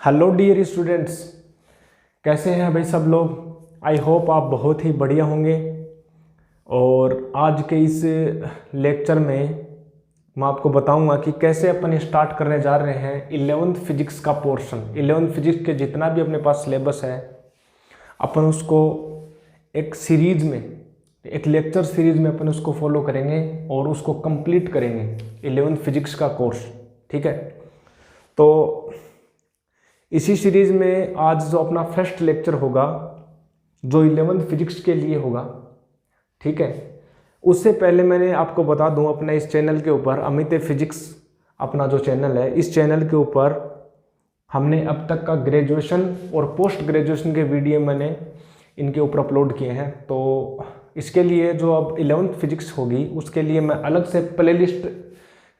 Hello dear students, कैसे हैं भाई सब लोग। आई होप आप बहुत ही बढ़िया होंगे। और आज के इस लेक्चर में मैं आपको बताऊंगा कि कैसे अपन स्टार्ट करने जा रहे हैं 11th फिजिक्स का पोर्शन। 11th फिजिक्स के जितना भी अपने पास सिलेबस है अपन उसको एक सीरीज में, एक लेक्चर सीरीज में अपन उसको फॉलो करेंगे और उसको कंप्लीट करेंगे 11th फिजिक्स का कोर्स। ठीक है, तो इसी सीरीज में आज जो अपना फर्स्ट लेक्चर होगा जो 11th फिजिक्स के लिए होगा, ठीक है। उससे पहले मैंने आपको बता दूं, अपना इस चैनल के ऊपर अमित फिजिक्स अपना जो चैनल है, इस चैनल के ऊपर हमने अब तक का ग्रेजुएशन और पोस्ट ग्रेजुएशन के वीडियो मैंने इनके ऊपर अपलोड किए हैं। तो इसके लिए जो अब 11th फिजिक्स होगी उसके लिए मैं अलग से प्लेलिस्ट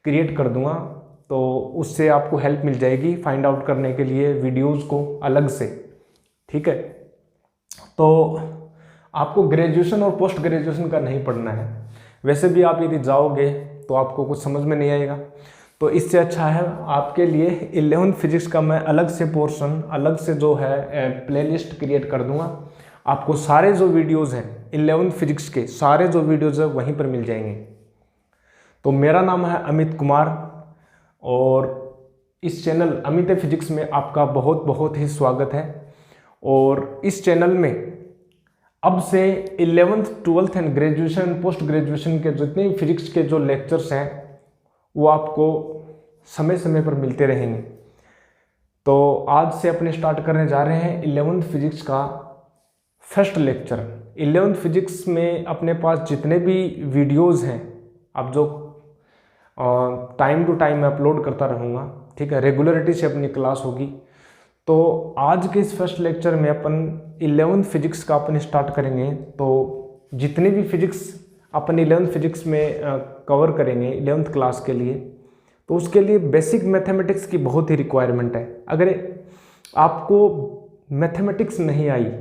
क्रिएट कर दूंगा, तो उससे आपको हेल्प मिल जाएगी फाइंड आउट करने के लिए वीडियोस को अलग से। ठीक है, तो आपको ग्रेजुएशन और पोस्ट ग्रेजुएशन का नहीं पढ़ना है। वैसे भी आप यदि जाओगे तो आपको कुछ समझ में नहीं आएगा, तो इससे अच्छा है आपके लिए 11th फिजिक्स का मैं अलग से पोर्शन, अलग से जो है प्लेलिस्ट क्रिएट कर दूंगा। आपको सारे जो वीडियोस हैं 11th फिजिक्स के, सारे जो वीडियोस हैं वहीं पर मिल जाएंगे। तो मेरा नाम है अमित कुमार और इस चैनल अमित फिजिक्स में आपका बहुत बहुत ही स्वागत है। और इस चैनल में अब से 11th 12th and graduation post graduation के जितने भी फिजिक्स के जो लेक्चर्स हैं वो आपको समय समय पर मिलते रहेंगे। तो आज से अपने स्टार्ट करने जा रहे हैं 11th फिजिक्स का फर्स्ट लेक्चर। 11th फिजिक्स में अपने पास जितने भी वीडियोस हैं, अब जो टाइम टू टाइम मैं अपलोड करता रहूँगा, ठीक है, रेगुलरिटी से अपनी क्लास होगी। तो आज के इस फर्स्ट लेक्चर में अपन 11th फिजिक्स का अपन स्टार्ट करेंगे। तो जितने भी फिजिक्स अपन 11th फिजिक्स में कवर करेंगे 11th क्लास के लिए, तो उसके लिए बेसिक मैथमेटिक्स की बहुत ही रिक्वायरमेंट है। अगर आपको मैथमेटिक्स नहीं आई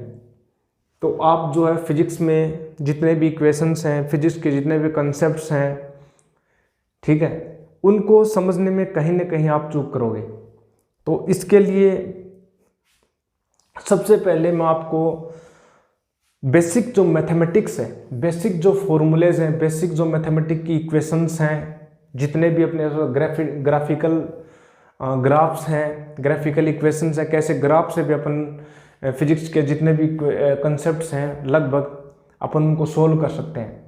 तो आप जो है फिजिक्स में जितने भी इक्वेशंस हैं, फिजिक्स के जितने भी कंसेप्ट्स हैं, ठीक है, उनको समझने में कहीं ना कहीं आप चूक करोगे। तो इसके लिए सबसे पहले मैं आपको बेसिक जो मैथमेटिक्स है, बेसिक जो फॉर्मूलेज हैं, बेसिक जो मैथमेटिक्स की इक्वेशंस हैं, जितने भी अपने ग्राफिकल ग्राफ्स हैं, ग्राफिकल इक्वेशंस हैं, कैसे ग्राफ से भी अपन फिजिक्स के जितने भी कंसेप्ट्स हैं लगभग अपन उनको सोल्व कर सकते हैं।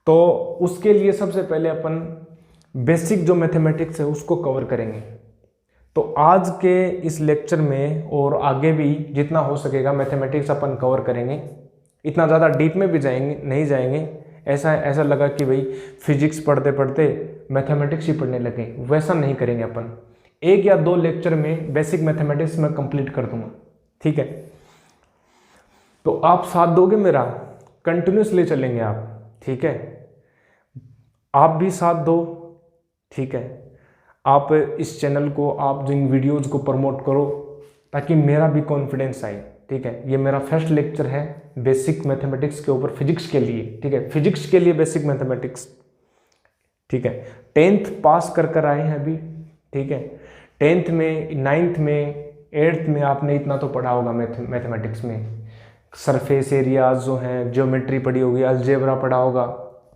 तो उसके लिए सबसे पहले अपन बेसिक जो मैथमेटिक्स है उसको कवर करेंगे। तो आज के इस लेक्चर में और आगे भी जितना हो सकेगा मैथमेटिक्स अपन कवर करेंगे। इतना ज़्यादा डीप में भी नहीं जाएंगे। ऐसा लगा कि भाई फिजिक्स पढ़ते पढ़ते मैथमेटिक्स ही पढ़ने लगे, वैसा नहीं करेंगे अपन। 1 या 2 लेक्चर में बेसिक मैथमेटिक्स में कंप्लीट कर दूंगा, ठीक है। तो आप साथ दोगे मेरा, कंटिन्यूसली चलेंगे आप, ठीक है। आप भी साथ दो, ठीक है। आप इस चैनल को, आप जो इन वीडियोज़ को प्रमोट करो ताकि मेरा भी कॉन्फिडेंस आए, ठीक है। ये मेरा फर्स्ट लेक्चर है बेसिक मैथमेटिक्स के ऊपर, फिजिक्स के लिए, ठीक है, फिजिक्स के लिए बेसिक मैथमेटिक्स, ठीक है। 10th पास कर आए हैं अभी, ठीक है। 10th में, 9th में, 8th में आपने इतना तो पढ़ा होगा मैथमेटिक्स में। सरफेस एरियाज जो हैं, ज्योमेट्री पढ़ी होगी, अलजेब्रा पढ़ा होगा,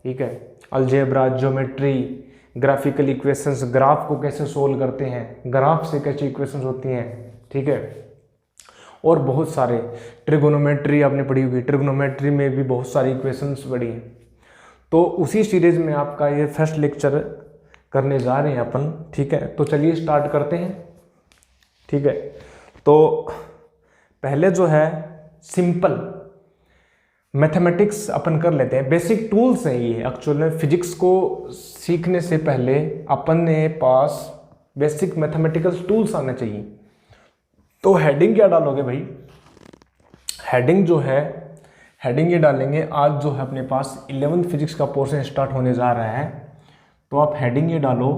ठीक है। Algebra, geometry, graphical equations, graph को कैसे सोल्व करते हैं, ग्राफ से कैसे इक्वेशंस होती हैं, ठीक है। और बहुत सारे ट्रिगोनोमेट्री आपने पढ़ी होगी, ट्रिगोनोमेट्री में भी बहुत सारी इक्वेशंस पढ़ी हैं। तो उसी सीरीज में आपका ये फर्स्ट लेक्चर करने जा रहे हैं अपन, ठीक है। तो चलिए स्टार्ट करते हैं, ठीक है। तो पहले जो है सिंपल मैथमेटिक्स अपन कर लेते हैं। बेसिक टूल्स हैं ये एक्चुअल में। फिजिक्स को सीखने से पहले अपन के पास बेसिक मैथमेटिकल टूल्स आने चाहिए। तो हेडिंग क्या डालोगे भाई? हेडिंग जो है, हेडिंग ये डालेंगे, आज जो है अपने पास 11th फिजिक्स का पोर्शन स्टार्ट होने जा रहा है। तो आप हेडिंग ये डालो,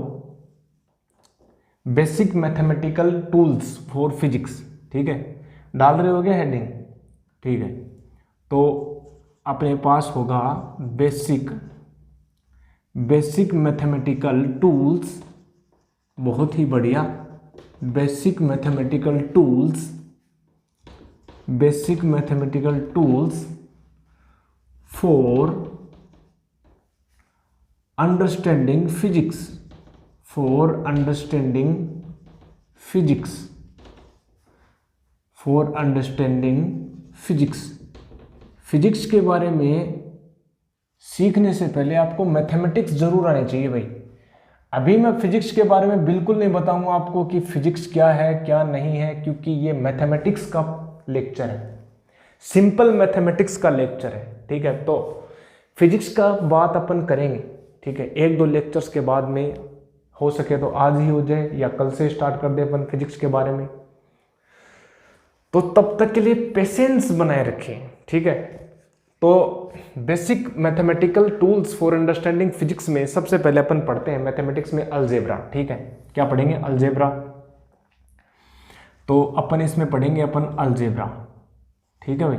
basic mathematical tools for physics, ठीक है। डाल रहे हो क्या हेडिंग? ठीक है। तो अपने पास होगा बेसिक मैथमेटिकल टूल्स, बहुत ही बढ़िया, basic mathematical tools for understanding physics के बारे में सीखने से पहले आपको मैथमेटिक्स जरूर आनी चाहिए भाई। अभी मैं फिजिक्स के बारे में बिल्कुल नहीं बताऊंगा आपको कि फिजिक्स क्या है क्या नहीं है, क्योंकि ये मैथमेटिक्स का लेक्चर है, सिंपल मैथमेटिक्स का लेक्चर है। ठीक है, तो फिजिक्स का बात अपन करेंगे। ठीक है, 1-2 लेक्चर्स के बाद में हो सके तो आज ही हो जाए या कल से स्टार्ट कर दे अपन फिजिक्स के बारे में। तो तब तक के लिए पेशेंस बनाए रखें। ठीक है, तो basic mathematical tools for understanding physics में सबसे पहले अपन पढ़ते हैं मैथमेटिक्स में अलजेब्रा। ठीक है, क्या पढ़ेंगे? अलजेब्रा। तो अपन इसमें पढ़ेंगे अपन अलजेब्रा। ठीक है भाई,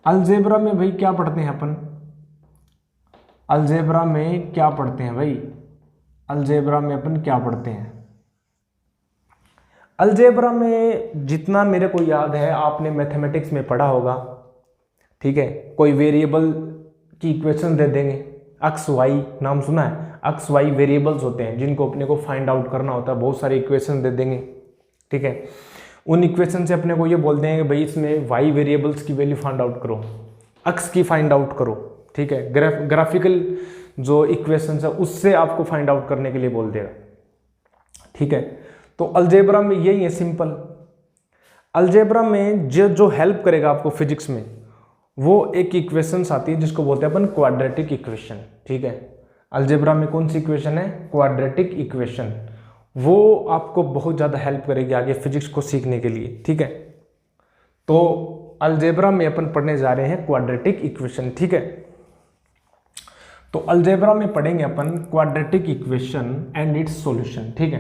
अलजेब्रा में भाई क्या पढ़ते हैं अपन? अलजेब्रा में क्या पढ़ते हैं भाई? अलजेब्रा में अपन क्या पढ़ते हैं? अलजेब्रा में जितना मेरे को याद है आपने मैथमेटिक्स में पढ़ा होगा। ठीक है, कोई वेरिएबल की इक्वेशन दे देंगे, एक्स वाई, नाम सुना है? एक्स वाई वेरिएबल्स होते हैं जिनको अपने को फाइंड आउट करना होता है, बहुत सारे इक्वेशन दे देंगे। ठीक है, उन इक्वेशन से अपने को ये बोल देंगे भाई इसमें वाई वेरिएबल्स की वैल्यू फाइंड आउट करो, एक्स की फाइंड आउट करो। ठीक है, ग्राफिकल जो इक्वेशन है उससे आपको फाइंड आउट करने के लिए बोल देगा। ठीक है, तो अलजेब्रा में यही है सिंपल। अलजेब्रा में जो हेल्प करेगा आपको फिजिक्स में वो एक इक्वेशन आती है जिसको बोलते हैं अपन क्वाड्रेटिक इक्वेशन। ठीक है, अलजेब्रा में कौन सी इक्वेशन है? Quadratic equation. वो आपको बहुत ज़्यादा हेल्प करेगी आगे फिजिक्स को सीखने के लिए। ठीक है, तो अलजेब्रा में अपन पढ़ने जा रहे हैं क्वाड्रेटिक इक्वेशन। ठीक है, तो अलजेब्रा में पढ़ेंगे अपन quadratic equation and its solution. ठीक है,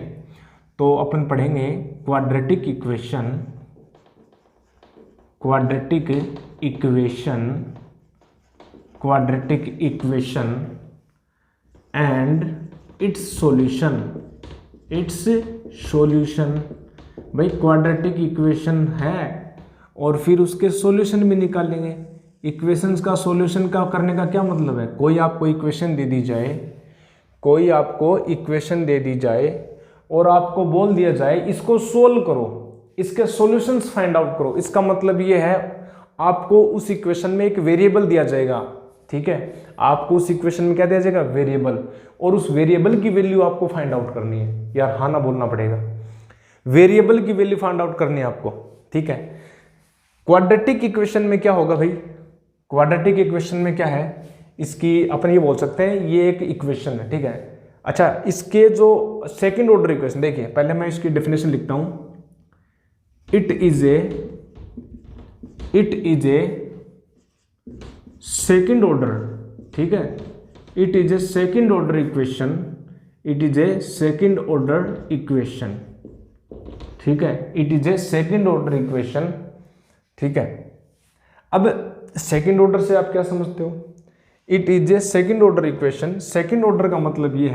तो अपन पढ़ेंगे quadratic equation and its solution. भाई क्वाड्रेटिक इक्वेशन है और फिर उसके सॉल्यूशन भी निकालेंगे। इक्वेशंस का सॉल्यूशन का करने का क्या मतलब है? कोई आपको इक्वेशन दे दी जाए और आपको बोल दिया जाए इसको सोल्व करो, इसके सॉल्यूशंस फाइंड आउट करो। इसका मतलब ये है आपको उस इक्वेशन में एक वेरिएबल दिया जाएगा। ठीक है, आपको उस इक्वेशन में क्या दिया जाएगा? वेरिएबल, और उस वेरिएबल की वैल्यू आपको फाइंड आउट करनी है। यार हाँ ना बोलना पड़ेगा, वेरिएबल की वैल्यू फाइंड आउट करनी है आपको। ठीक है, क्वाड्रेटिक इक्वेशन में क्या होगा भाई? क्वाड्रेटिक इक्वेशन में क्या है? इसकी अपन ये बोल सकते हैं ये एक इक्वेशन है। ठीक है, अच्छा, इसके जो सेकंड ऑर्डर इक्वेशन देखिए, पहले मैं इसकी डेफिनेशन लिखता हूं। It is a second order. ठीक है, it is a second order equation. ठीक है, it is a second order equation. ठीक है, अब सेकंड ऑर्डर से आप क्या समझते हो? It is a second order equation. Second order का मतलब ये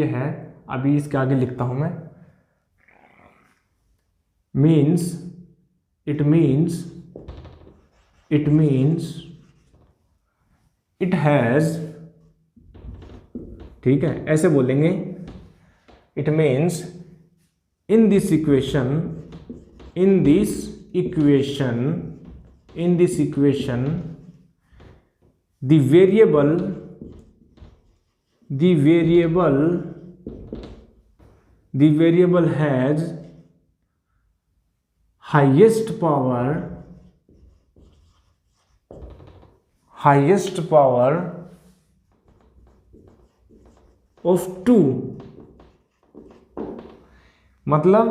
है, अभी इसके आगे लिखता हूं मैं, इट हैज। ठीक है, ऐसे बोलेंगे, it means in this equation the variable has highest power of 2। मतलब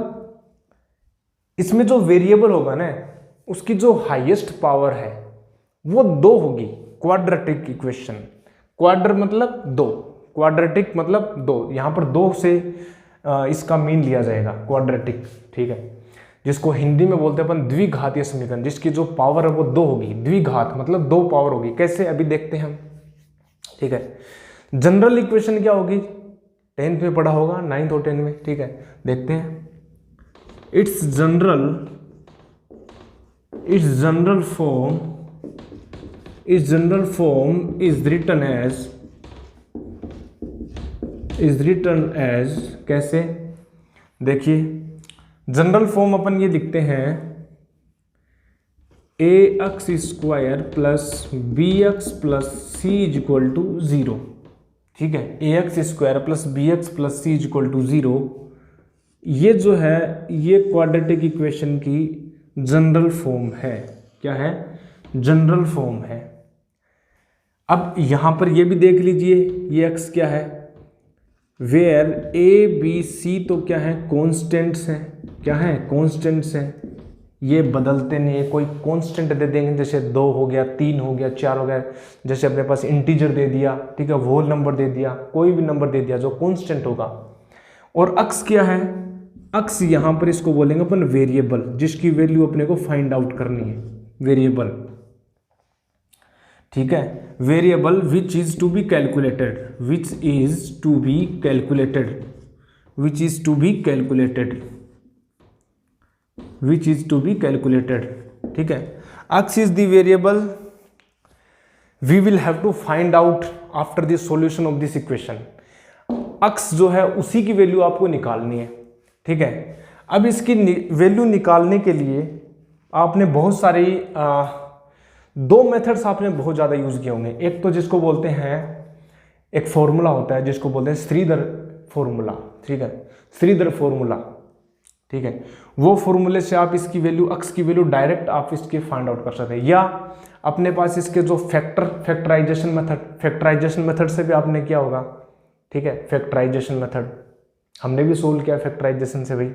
इसमें जो वेरिएबल होगा ना उसकी जो हाईएस्ट पावर है वो 2 होगी। क्वाड्रेटिक इक्वेशन, क्वाड्र मतलब 2, क्वाड्रेटिक मतलब 2, यहां पर 2 से इसका मीन लिया जाएगा क्वाड्रेटिक। ठीक है, जिसको हिंदी में बोलते हैं अपन द्विघातीय समीकरण, जिसकी जो पावर है वो 2 होगी। द्विघात मतलब 2 पावर होगी। कैसे? अभी देखते हैं हम। ठीक है, जनरल इक्वेशन क्या होगी, 10th में पढ़ा होगा, 9th और 10th में, ठीक है। देखते हैं, its general form is written as कैसे, देखिए जनरल फॉर्म अपन ये लिखते हैं ax square plus bx plus c is equal to 0, ठीक है। ax square plus bx plus c is equal to 0, ये जो है ये क्वाड्रेटिक इक्वेशन की जनरल फॉर्म है। क्या है, जनरल फॉर्म है। अब यहां पर ये भी देख लीजिए, ये x क्या है, वेयर a b c तो क्या है, कॉन्स्टेंट्स हैं। क्या है, कॉन्स्टेंट्स हैं, ये बदलते नहीं है। कोई कांस्टेंट दे देंगे, जैसे 2 हो गया, 3 हो गया, 4 हो गया, जैसे अपने पास इंटीजर दे दिया, ठीक है, होल नंबर दे दिया, कोई भी नंबर दे दिया जो कांस्टेंट होगा। और अक्स क्या है, अक्स यहां पर इसको बोलेंगे अपन वेरिएबल, जिसकी वैल्यू अपने को फाइंड आउट करनी है, वेरिएबल, ठीक है। Variable which is to be calculated, which is to be calculated, which is to be calculated, which is to be calculated, ठीक है। x is the variable we will have to find out after the solution of this equation। x जो है उसी की value आपको निकालनी है, ठीक है। अब इसकी वैल्यू निकालने के लिए आपने बहुत सारी दो मेथड्स आपने बहुत ज़्यादा यूज़ किए होंगे। एक तो जिसको बोलते हैं, एक फॉर्मूला होता है जिसको बोलते हैं श्रीधर फॉर्मूला, ठीक है, श्रीधर फॉर्मूला, ठीक है। वो फॉर्मूले से आप इसकी वैल्यू, x की वैल्यू डायरेक्ट आप इसके फाइंड आउट कर सकते हैं, या अपने पास इसके जो फैक्टराइजेशन मेथड से भी आपने किया होगा, ठीक है। फैक्टराइजेशन मेथड हमने भी सोल्व किया फैक्टराइजेशन से, भाई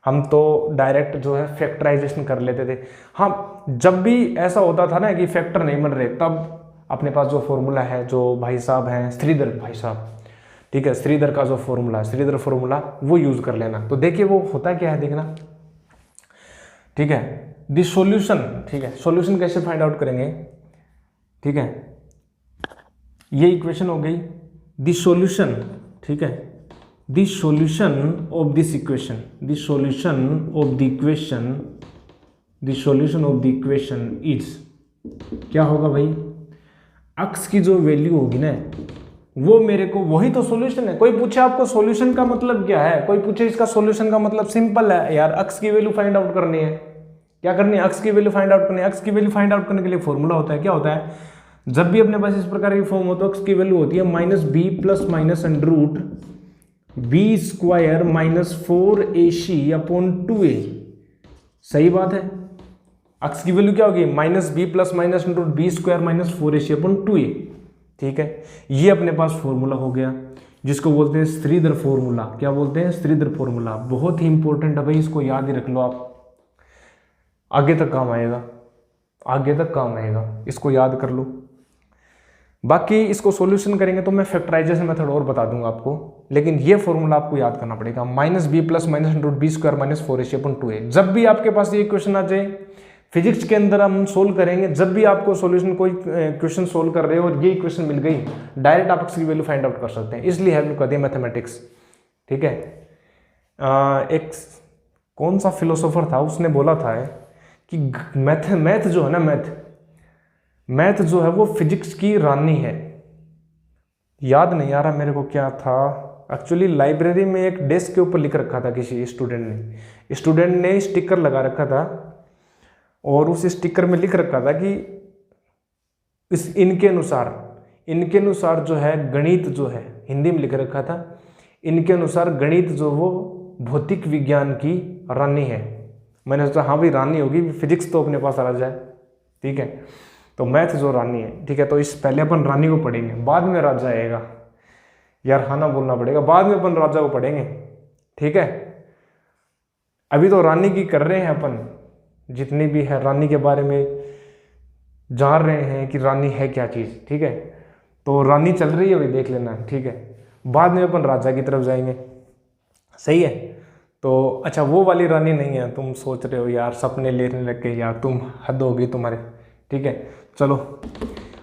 हम तो डायरेक्ट जो है फैक्टराइजेशन कर लेते थे। हाँ, जब भी ऐसा होता था ना कि फैक्टर नहीं बन रहे, तब अपने पास जो फॉर्मूला है, जो भाई साहब हैं श्रीधर भाई साहब, ठीक है, श्रीधर का जो फॉर्मूला है, श्रीधर फॉर्मूला, वो यूज कर लेना। तो देखिए वो होता क्या है, देखना, ठीक है। द सॉल्यूशन, ठीक है, सॉल्यूशन कैसे फाइंड आउट करेंगे, ठीक है, ये इक्वेशन हो गई। द सॉल्यूशन, ठीक है, the solution of this equation, the solution of the equation, the solution of the equation is, क्या होगा भाई, x की जो वैल्यू होगी ना, वो मेरे को, वही तो सॉल्यूशन है। कोई पूछे आपको सॉल्यूशन का मतलब क्या है, कोई पूछे इसका सॉल्यूशन का मतलब, सिंपल है यार, x की वैल्यू फाइंड आउट करनी है। क्या करनी है, x की वैल्यू फाइंड आउट करनी है। x की वैल्यू फाइंड आउट करने के लिए फॉर्मूला होता है, क्या होता है, जब भी अपने पास इस प्रकार की फॉर्म हो तो x की वैल्यू होती है -b plus minus under root b square minus 4ac upon 2a। सही बात है, x की वैल्यू क्या होगी, -b plus minus under root b square minus 4ac upon 2a, ठीक है। ये अपने पास फॉर्मूला हो गया, जिसको बोलते हैं श्रीधर फॉर्मूला। क्या बोलते हैं, श्रीधर फॉर्मूला। बहुत ही इंपॉर्टेंट है भाई, इसको याद ही रख लो आप, आगे तक काम आएगा, आगे तक काम आएगा, इसको याद कर लो। बाकी इसको सॉल्यूशन करेंगे तो मैं फैक्टराइजेशन मेथड और बता दूंगा आपको, लेकिन ये फॉर्मूला आपको याद करना पड़ेगा, -b plus minus under root b square minus 4ac upon 2a। जब भी आपके पास ये क्वेश्चन आ जाए फिजिक्स के अंदर, हम सोल्व करेंगे, जब भी आपको सॉल्यूशन, कोई क्वेश्चन सोल्व कर रहे हो और ये इक्वेशन मिल गई, डायरेक्ट आप इसकी वैल्यू फाइंड आउट कर सकते हैं। इसलिए हेल्प कर दिया मैथमेटिक्स, ठीक है। एक कौन सा फिलोसोफर था, उसने बोला था कि मैथ जो है ना, मैथ जो है वो फिजिक्स की रानी है। याद नहीं आ रहा मेरे को क्या था एक्चुअली, लाइब्रेरी में एक डेस्क के ऊपर लिख रखा था किसी स्टूडेंट ने स्टिकर लगा रखा था, और उस स्टिकर में लिख रखा था कि इनके अनुसार जो है गणित जो है, हिंदी में लिख रखा था, इनके अनुसार गणित जो वो भौतिक विज्ञान की रानी है। मैंने सोचा हाँ भाई रानी होगी, फिजिक्स तो अपने पास आ जाए, ठीक है, तो मैथ जो रानी है, ठीक है। तो इस पहले अपन रानी को पढ़ेंगे, बाद में राजा आएगा, यार हाँ ना बोलना पड़ेगा, बाद में अपन राजा को पढ़ेंगे, ठीक है। अभी तो रानी की कर रहे हैं अपन, जितनी भी है रानी के बारे में जान रहे हैं कि रानी है क्या चीज़, ठीक है। तो रानी चल रही है, वही देख लेना, ठीक है। बाद में अपन राजा की तरफ जाएंगे, सही है। तो अच्छा, वो वाली रानी नहीं है, तुम सोच रहे हो यार, सपने लेने लग गए यार, तुम हद होगी तुम्हारे, ठीक है। चलो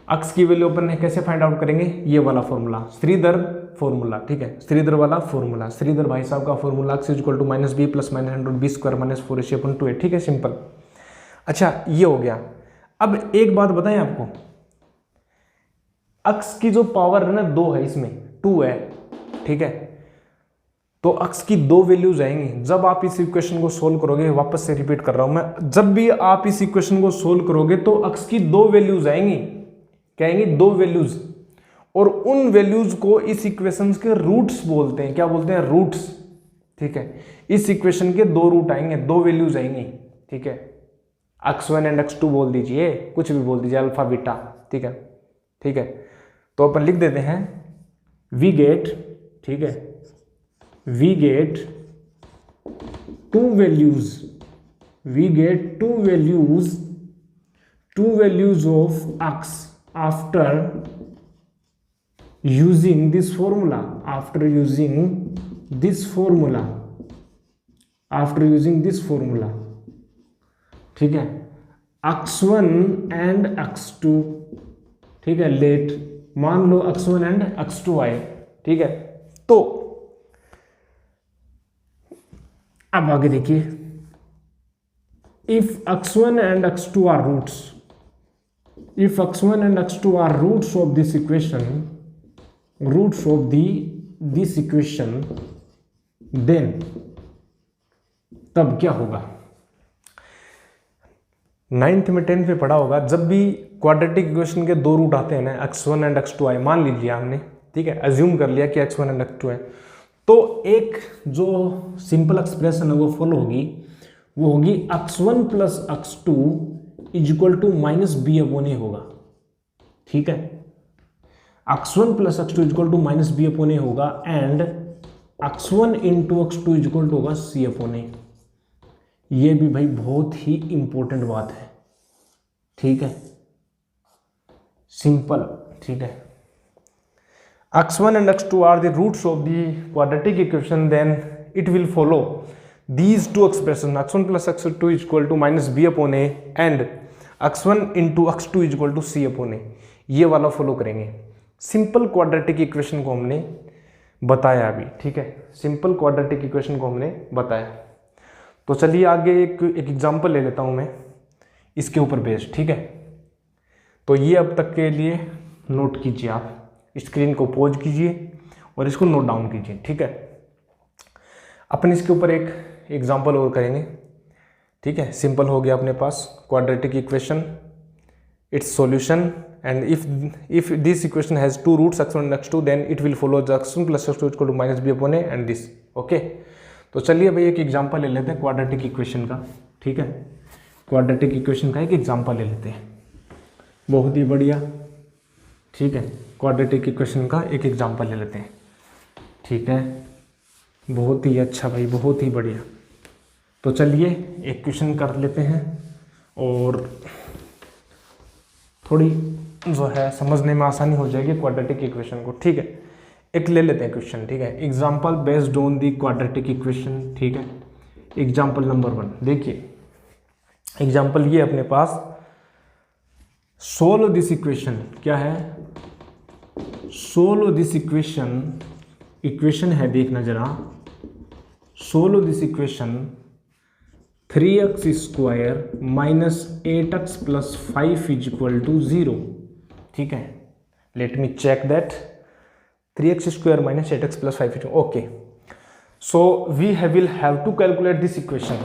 अक्स की वैल्यू अपन ने कैसे फाइंड आउट करेंगे, ये वाला फॉर्मूला, श्रीधर फॉर्मूला, ठीक है, श्रीधर वाला फॉर्मूला, श्रीधर भाई साहब का formula x equal to minus B plus minus hundred B square minus 4ac/2 है, ठीक है, सिंपल। अच्छा ये हो गया। अब एक बात बताएं आपको, अक्स की जो पावर है ना 2 है, इसमें 2 है, ठीक है, तो अक्स की 2 वैल्यूज आएंगी। जब आप इस इक्वेशन को सोल्व करोगे, वापस से रिपीट कर रहा हूं मैं, जब भी आप इस इक्वेशन को सोल्व करोगे तो अक्स की 2 वैल्यूज आएंगी, क्या आएंगी, 2 वैल्यूज, और उन वैल्यूज को इस इक्वेशन के रूट्स बोलते हैं, क्या बोलते हैं, रूट्स, ठीक है। इस इक्वेशन के 2 रूट आएंगे, 2 वैल्यूज आएंगी, ठीक है, x1 एंड x2 बोल दीजिए, कुछ भी बोल दीजिए, अल्फा बीटा, ठीक है, ठीक है। तो अपन लिख देते हैं वी गेट, ठीक है, we get 2 values, we get 2 values of x after using this formula, after using this formula, ठीक है, x1 एंड x2, ठीक है, लेट मान लो x1 एंड x2 आए, ठीक है। तो अब आगे देखिए, if x1 and x2 are roots, if x1 and x2 are roots of this equation, this equation, then तब क्या होगा, 9th में 10th पे पढ़ा होगा, जब भी क्वाड्रेटिक इक्वेशन के 2 रूट आते हैं ना, x1 एंड x2 आए, मान लीजिए हमने, ठीक है, अज्यूम कर लिया कि x1 एंड x2 है, तो एक जो सिंपल एक्सप्रेशन है वो फॉलो होगी, वो होगी x1 plus x2 is equal to minus B upon A होगा, ठीक है, x1 plus x2 is equal to minus B upon A होगा, and x1 into x2 is equal to होगा सी अपॉन ए। ये भी भाई बहुत ही इंपॉर्टेंट बात है, ठीक है, सिंपल, ठीक है, x1 and x2 are the roots of the quadratic equation, then it will follow these two expressions, x1 plus x2 is equal to minus b upon a and x1 into x2 is equal to c upon a, ये वाला follow करेंगे। Simple quadratic equation को हमने बताया अभी, ठीक है, simple quadratic equation को हमने बताया। तो चलिए आगे एक एग्जांपल ले लेता हूं मैं इसके ऊपर बेस्ड, ठीक है। तो ये अब तक के लिए नोट कीजिए, आप स्क्रीन को पॉज कीजिए और इसको नोट डाउन कीजिए, ठीक है। अपन इसके ऊपर एक एग्जांपल और करेंगे, ठीक है। सिंपल हो गया अपने पास quadratic equation, its solution, and if this equation has 2 roots x1 and x2 then it will follow x1 plus x2 equal to minus B upon A and this, okay. तो चलिए भाई एक एग्जांपल ले लेते हैं क्वाड्रेटिक इक्वेशन का, ठीक है, क्वाड्रेटिक इक्वेशन का एक एग्जांपल ले लेते हैं, बहुत ही बढ़िया, ठीक है, क्वाड्रेटिक इक्वेशन का एक एग्जांपल ले लेते हैं, ठीक है, बहुत ही अच्छा भाई, बहुत ही बढ़िया। तो चलिए एक क्वेश्चन कर लेते हैं और थोड़ी जो है समझने में आसानी हो जाएगी क्वाड्रेटिक इक्वेशन को, ठीक है। एक ले लेते हैं क्वेश्चन, ठीक है, example based on the quadratic equation, ठीक है। एग्जांपल नंबर 1 देखिए, एग्जांपल ये अपने पास, सोल्व दिस इक्वेशन, क्या है, सोल्व दिस इक्वेशन, इक्वेशन है देखना जरा, solve this equation 3x square minus 8x plus 5 is equal to 0, ठीक है। Let me check that, 3x square minus 8x plus 5 is okay. So we will have to calculate this equation.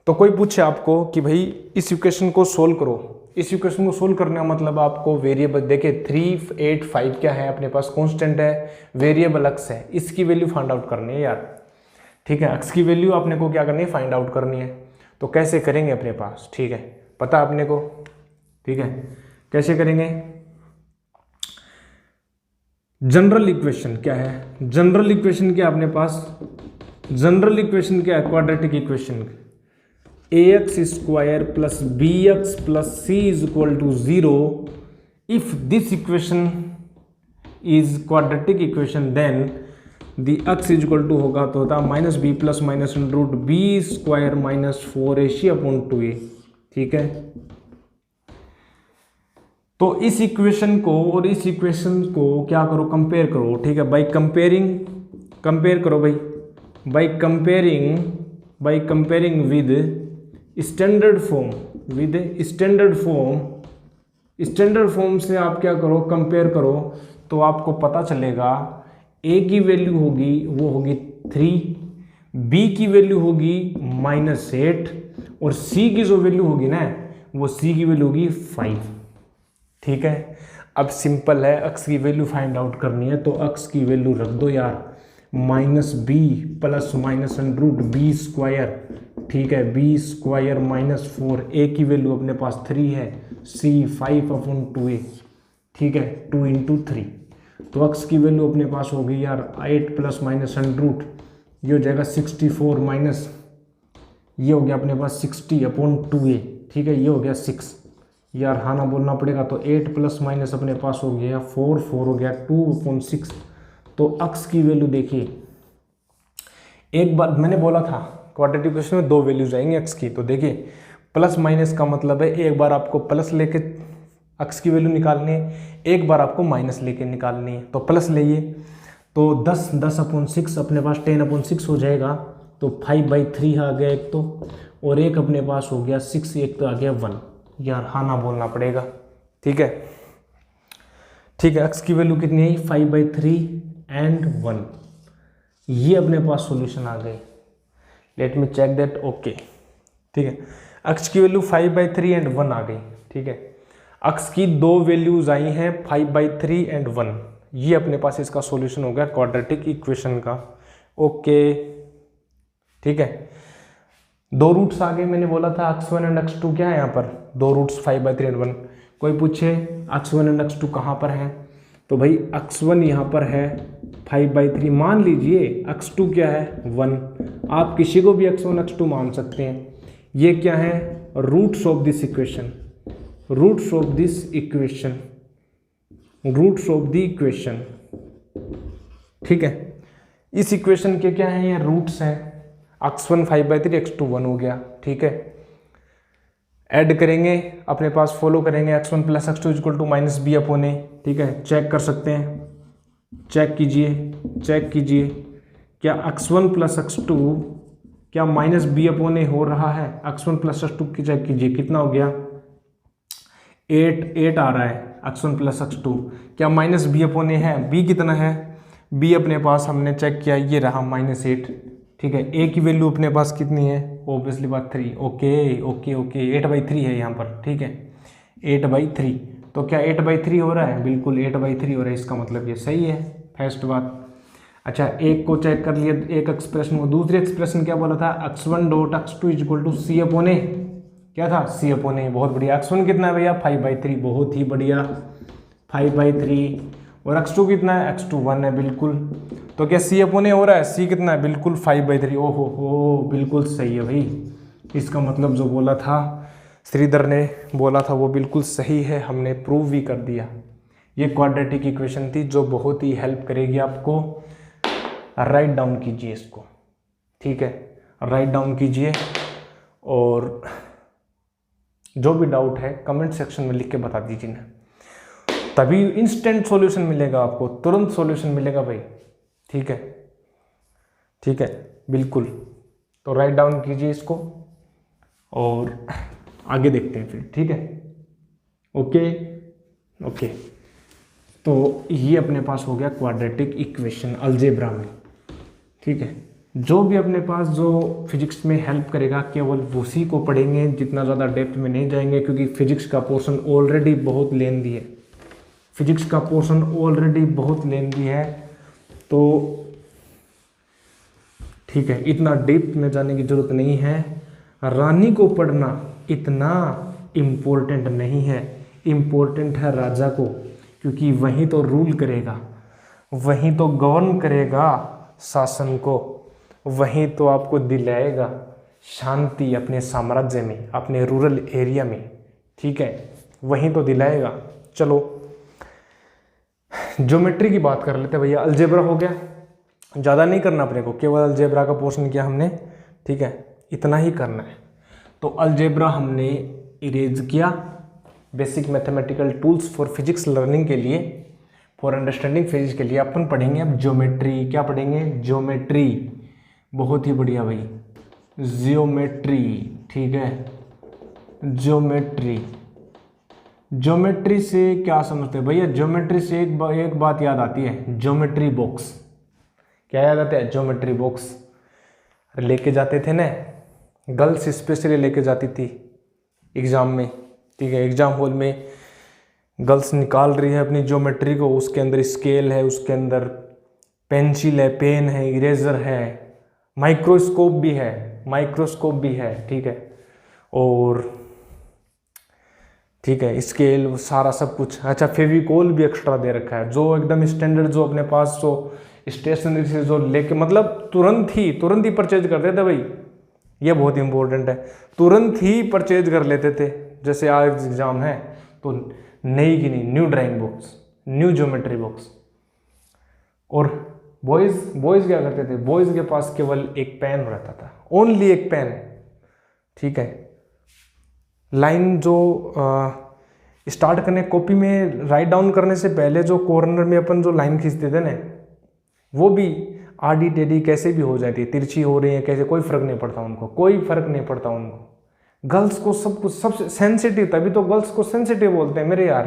तो कोई पूछे आपको कि भाई इस इक्वेशन को सोल्व करो, इस इक्वेशन को सोल्व करने का मतलब आपको वेरिएबल देखे 3, 8, 5 क्या है अपने पास, कांस्टेंट है, वेरिएबल x है, इसकी वैल्यू फाइंड आउट करनी है यार, ठीक है। x की वैल्यू अपने को क्या करनी है, फाइंड आउट करनी है। तो कैसे करेंगे अपने पास, ठीक है, पता अपने को, ठीक है, कैसे करेंगे। जनरल इक्वेशन क्या है, जनरल इक्वेशन क्या अपने पास, जनरल इक्वेशन क्या है quadratic equation, ax square plus bx plus c is equal to 0। If this equation is quadratic equation then the x is equal to होगा तो होता minus B plus minus root B square minus 4ac upon 2a, ठीक है। तो इस equation को और इस इक्वेशन को क्या करो, कंपेयर करो, ठीक है, कंपेयर करो भाई, by comparing with standard form से आप क्या करो, कंपेयर करो, तो आपको पता चलेगा a की वैल्यू होगी वो होगी 3, b की वैल्यू होगी -8 और c की जो वैल्यू होगी ना वो c की वैल्यू होगी 5। ठीक है, अब सिंपल है, x की वैल्यू फाइंड आउट करनी है तो x की वैल्यू रख दो यार, -b plus minus under b square, ठीक है, b स्क्वायर -4, a की वैल्यू अपने पास 3 है, c 5/2a, ठीक है, 2 × 3, तो x की वैल्यू अपने पास हो गई यार 8 प्लस माइनस अंडर ये हो जाएगा 64 माइनस ये हो गया अपने पास 60/2a, ठीक है, ये हो गया 6 यार, हाँ ना बोलना पड़ेगा, तो 8 प्लस माइनस अपने पास हो गया 4 हो गया 2/6। तो x की वैल्यू देखिए, एक बार मैंने बोला था क्वाड्रेटिक इक्वेशन में 2 वैल्यूज आएंगे x की, तो देखिए प्लस माइनस का मतलब है एक बार आपको प्लस लेके x की वैल्यू निकालनी है, एक बार आपको माइनस लेके निकालनी है, तो प्लस लेइए, तो 10/6 अपने पास 10/6 हो जाएगा, तो 5/3 आ गया एक तो, और एक अपने पास हो गया 6, एक तो आ गया 1 यार, हाँ ना बोलना पड़ेगा, ठीक है, ठीक है, x की वैल्यू कितनी है 5/3 एंड 1, ये अपने पास सॉल्यूशन आ गई, let me check that, okay, ठीक है, x की वैल्यू 5/3 एंड 1 आ गई, ठीक है, x की 2 वैल्यूज आई हैं 5/3 एंड 1, ये अपने पास इसका सॉल्यूशन हो गया क्वाड्रेटिक इक्वेशन का, ओके, ठीक है, 2 रूट्स आ गए, मैंने बोला था x1 एंड x2 क्या है यहाँ पर, 2 रूट्स 5/3 एंड 1, कोई पूछे x1 एंड x2 कहाँ पर है, तो भाई x1 यहाँ पर है 5/3, मान लीजिए x2 क्या है 1, आप किसी को भी x1 x2 मान सकते हैं, ये क्या है रूट्स ऑफ दिस इक्वेशन, ठीक है, इस इक्वेशन के क्या है, ये रूट्स हैं, x1 5/3 x2 1 हो गया, ठीक है, ऐड करेंगे अपने पास, फॉलो करेंगे x1 plus x2 equal to -b/a, ठीक है, चेक कर सकते हैं, चेक कीजिए क्या x1 प्लस x2 क्या -b/a हो रहा है, x1 प्लस x2 की चेक कीजिए कितना हो गया 8 आ रहा है, x1 प्लस x2 क्या -b/a है, b कितना है, b अपने पास हमने चेक किया ये रहा -8, ठीक है, a की वैल्यू अपने पास कितनी है, ऑब्वियसली बात 3, ओके 8/3 है यहाँ पर, ठीक है, 8/3, तो क्या 8/3 हो रहा है, बिल्कुल 8/3 हो रहा है, इसका मतलब ये सही है, फर्स्ट बात। अच्छा, एक को चेक कर लिया, एक एक्सप्रेशन को, दूसरी एक्सप्रेशन क्या बोला था, x1 dot x2 equal to c/a, क्या था c/a, बहुत बढ़िया, x1 कितना है भैया 5/3, बहुत ही बढ़िया 5/3, और x2 कितना है, x2 1 है, बिल्कुल, तो क्या c/a हो रहा है, c कितना है, बिल्कुल 5/3, ओहो हो बिल्कुल सही है भाई, इसका मतलब जो बोला था श्रीधर ने बोला था वो बिल्कुल सही है, हमने प्रूव भी कर दिया। ये क्वाड्रेटिक इक्वेशन थी जो बहुत ही हेल्प करेगी आपको, राइट डाउन कीजिए इसको, ठीक है, राइट डाउन कीजिए, और जो भी डाउट है कमेंट सेक्शन में लिख के बता दीजिए ना, तभी इंस्टेंट सॉल्यूशन मिलेगा आपको, तुरंत सॉल्यूशन मिलेगा भाई, ठीक है, ठीक है, बिल्कुल, तो राइट डाउन कीजिए इसको और आगे देखते हैं फिर, ठीक है, ओके, तो ये अपने पास हो गया क्वाड्रेटिक इक्वेशन अलजेब्रा में, ठीक है, जो भी अपने पास जो फिजिक्स में हेल्प करेगा केवल उसी को पढ़ेंगे, जितना ज़्यादा डेप्थ में नहीं जाएंगे, क्योंकि फिजिक्स का पोर्शन ऑलरेडी बहुत लेंदी है, तो ठीक है, इतना डेप्थ में जाने की जरूरत नहीं है, रानी को पढ़ना इतना इम्पोर्टेंट नहीं है, इम्पोर्टेंट है राजा को, क्योंकि वही तो रूल करेगा, वही तो गवर्न करेगा शासन को, वही तो आपको दिलाएगा शांति अपने साम्राज्य में, अपने रूरल एरिया में, ठीक है, वही तो दिलाएगा। चलो ज्योमेट्री की बात कर लेते हैं भैया, अलजेब्रा हो गया, ज़्यादा नहीं करना अपने को, केवल अलजेब्रा का पोर्शन किया हमने, ठीक है, इतना ही करना है, तो अलजेब्रा हमने इरेज किया, basic mathematical tools for physics learning के लिए, फॉर अंडरस्टैंडिंग फिजिक्स के लिए अपन पढ़ेंगे अब ज्योमेट्री। क्या पढ़ेंगे? ज्योमेट्री। बहुत ही बढ़िया भाई, ज्योमेट्री। ठीक है, ज्योमेट्री। ज्योमेट्री से क्या समझते हैं भैया? ज्योमेट्री से एक बात याद आती है, ज्योमेट्री बॉक्स। क्या याद आता है? ज्योमेट्री बॉक्स लेके जाते थे ना, गर्ल्स स्पेशली लेके जाती थी एग्ज़ाम में। ठीक है, एग्ज़ाम हॉल में गर्ल्स निकाल रही है अपनी ज्योमेट्री को, उसके अंदर स्केल है, उसके अंदर पेंसिल है, पेन है, इरेजर है, माइक्रोस्कोप भी है, माइक्रोस्कोप भी है। ठीक है, और ठीक है, स्केल, सारा सब कुछ। अच्छा, फेविकोल भी एक्स्ट्रा दे रखा है, जो एकदम स्टैंडर्ड, जो अपने पास जो स्टेशनरी से जो लेके मतलब तुरंत ही परचेज कर देते भाई। ये बहुत इंपॉर्टेंट है, तुरंत ही परचेज कर लेते थे। जैसे आज एग्जाम है तो नई की नहीं, new drawing box, new geometry box. और बॉयज़ क्या करते थे? बॉयज़ के पास केवल एक पेन रहता था, ओनली एक पेन। ठीक है, लाइन जो स्टार्ट करने कॉपी में राइट डाउन करने से पहले जो कॉर्नर में अपन जो लाइन खींचते थे ना, वो भी आडी टेढ़ी कैसे भी हो जाती है, तिरछी हो रही है कैसे, कोई फर्क नहीं पड़ता उनको, कोई फर्क नहीं पड़ता उनको। गर्ल्स को सब कुछ सबसे सेंसिटिव, तभी तो गर्ल्स को सेंसिटिव बोलते हैं मेरे यार।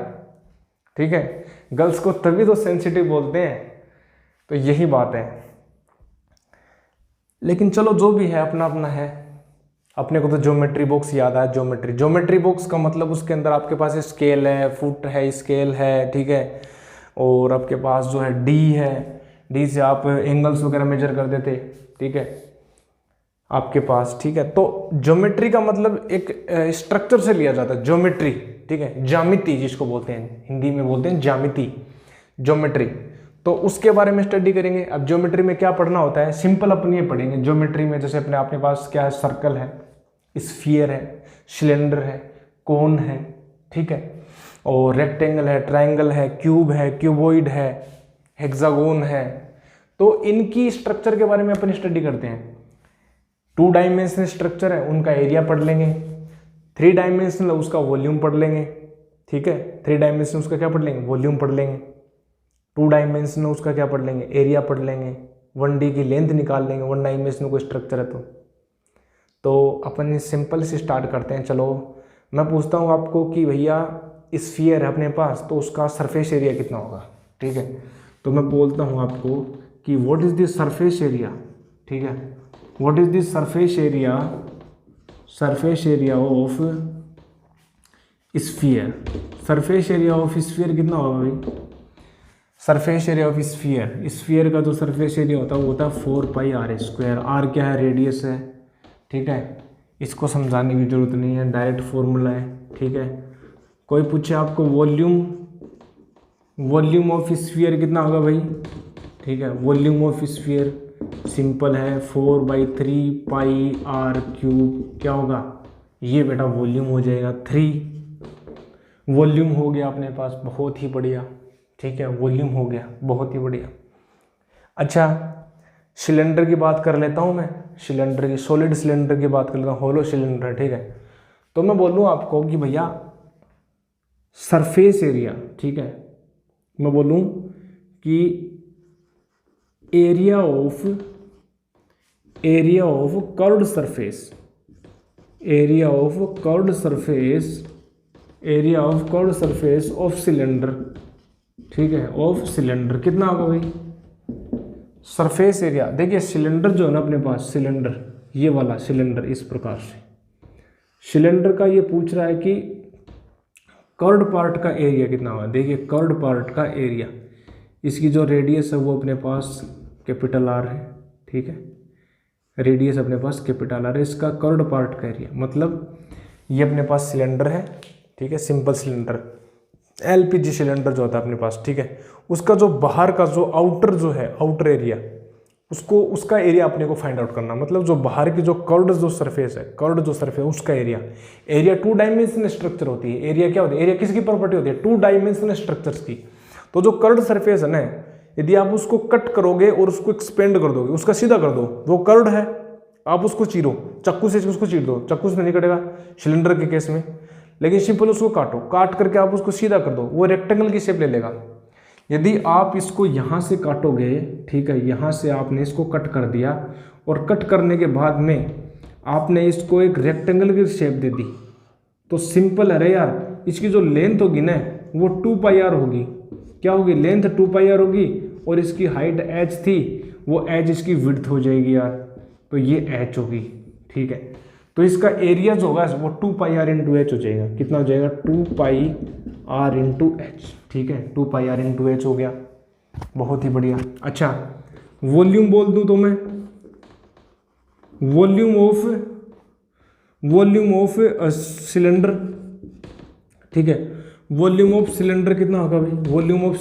ठीक है, गर्ल्स को तभी तो सेंसिटिव बोलते हैं। तो यही बात है। लेकिन चलो जो भी है अपना अपना है। अपने को तो ज्योमेट्री बॉक्स याद आया। ज्योमेट्री बॉक्स का मतलब उसके अंदर आपके पास स्केल है, फुट है, स्केल है। ठीक है, और आपके पास जो है डी है, डी से आप एंगल्स वगैरह मेजर कर देते। ठीक है, आपके पास। ठीक है, तो ज्योमेट्री का मतलब एक स्ट्रक्चर से लिया जाता है, ज्योमेट्री। ठीक है, ज्यामिति जिसको बोलते हैं, हिंदी में बोलते हैं ज्यामिति, ज्योमेट्री। तो उसके बारे में स्टडी करेंगे। अब ज्योमेट्री में क्या पढ़ना होता है, सिंपल अपन ये पढ़ेंगे ज्योमेट्री में। जैसे अपने आपके पास क्या है, सर्कल है, स्फीयर है, सिलेंडर है, कोन है। ठीक है, और रेक्टेंगल है, ट्रायंगल है, क्यूब है, क्यूबॉइड है, हेक्सागोन है। तो इनकी स्ट्रक्चर के बारे में अपन स्टडी करते हैं। 2 डायमेंशनल स्ट्रक्चर है, उनका एरिया पढ़ लेंगे। 3 डायमेंशनल उसका वॉल्यूम पढ़ लेंगे। ठीक है, 3 डायमेंशनल उसका क्या पढ़ लेंगे, वॉल्यूम पढ़ लेंगे। 2 डायमेंशनल उसका क्या पढ़ लेंगे, एरिया पढ़ लेंगे। 1D की लेंथ निकाल लेंगे, 1 डायमेंशनल को स्ट्रक्चर है तो अपन सिंपल से स्टार्ट करते हैं। चलो मैं पूछता हूँ आपको कि भैया स्फीयर है अपने पास, तो उसका सरफेस एरिया कितना होगा। ठीक है, तो मैं बोलता हूँ आपको कि what is the surface area. ठीक है, what is the surface area of sphere. Surface area of sphere कितना होगा भाई? सरफेस एरिया ऑफ स्फीयर का जो सरफेस एरिया होता है वो होता है 4πr²। r क्या है, रेडियस है। ठीक है, इसको समझाने की जरूरत नहीं है, डायरेक्ट फॉर्मूला है। ठीक है, कोई पूछे आपको वॉल्यूम ऑफ स्फीयर कितना होगा भाई? ठीक है, वॉल्यूम ऑफ स्फीयर सिंपल है, 4/3πr³ क्या होगा ये बेटा? वॉल्यूम हो जाएगा 3। वॉल्यूम हो गया अपने पास, बहुत ही बढ़िया। ठीक है, वॉल्यूम हो गया, बहुत ही बढ़िया। अच्छा, सिलेंडर की बात कर लेता हूँ मैं, सिलेंडर की, सॉलिड सिलेंडर की बात कर लेता हूँ, होलो सिलेंडर। ठीक है, तो मैं बोलूँ आपको कि भैया सरफेस एरिया, ठीक है, मैं बोलूँ कि area of curved surface, area of curved surface of cylinder. ठीक है, ऑफ सिलेंडर कितना होगा भाई? सरफेस एरिया, देखिए सिलेंडर जो है ना अपने पास, सिलेंडर, ये वाला सिलेंडर इस प्रकार से, सिलेंडर का ये पूछ रहा है कि कर्व्ड पार्ट का एरिया कितना होगा। देखिए कर्व्ड पार्ट का एरिया, इसकी जो रेडियस है वो अपने पास कैपिटल R है। ठीक है, रेडियस अपने पास कैपिटल R है, इसका कर्व्ड पार्ट का एरिया, मतलब ये अपने पास सिलेंडर है। ठीक है, सिंपल सिलेंडर, LPG सिलेंडर जो होता है अपने पास। ठीक है, उसका जो बाहर का जो आउटर जो है, आउटर एरिया, उसका एरिया अपने को फाइंड आउट करना, मतलब जो बाहर की जो कर्व्ड जो सरफेस है, उसका एरिया 2 डायमेंशनल स्ट्रक्चर होती है। एरिया क्या होती है? एरिया किसकी प्रॉपर्टी होती है? 2 डायमेंशनल स्ट्रक्चर्स की। तो जो कर्व्ड सरफेस है ना, यदि आप उसको कट करोगे और उसको एक्सपेंड कर दोगे, उसका सीधा कर दो, वो कर्व्ड है, आप उसको चीरो, चाकू से उसको चीर दो, चाकू से नहीं कटेगा सिलेंडर के केस में। लेकिन सिंपल उसको काटो, काट करके आप उसको सीधा कर दो, वो रेक्टेंगल की शेप ले लेगा। यदि आप इसको यहाँ से काटोगे, ठीक है, यहाँ से आपने इसको कट कर दिया और कट करने के बाद में आपने इसको एक रेक्टेंगल की शेप दे दी, तो सिंपल है रे यार, इसकी जो लेंथ होगी ना वो 2πr होगी। क्या होगी? लेंथ 2πr होगी, और इसकी हाइट h थी, वो h इसकी विड्थ हो जाएगी यार, तो ये h होगी, ठीक है। तो इसका एरिया जो होगा वो 2πr इंटू एच हो जाएगा। कितना हो जाएगा? 2πr इंटू एच, ठीक है, 2πr इंटू एच हो गया। बहुत ही बढ़िया। अच्छा, वॉल्यूम बोल दूं तो मैं, वॉल्यूम ऑफ सिलेंडर, ठीक है, वॉल्यूम ऑफ सिलेंडर कितना होगा भाई? वॉल्यूम ऑफ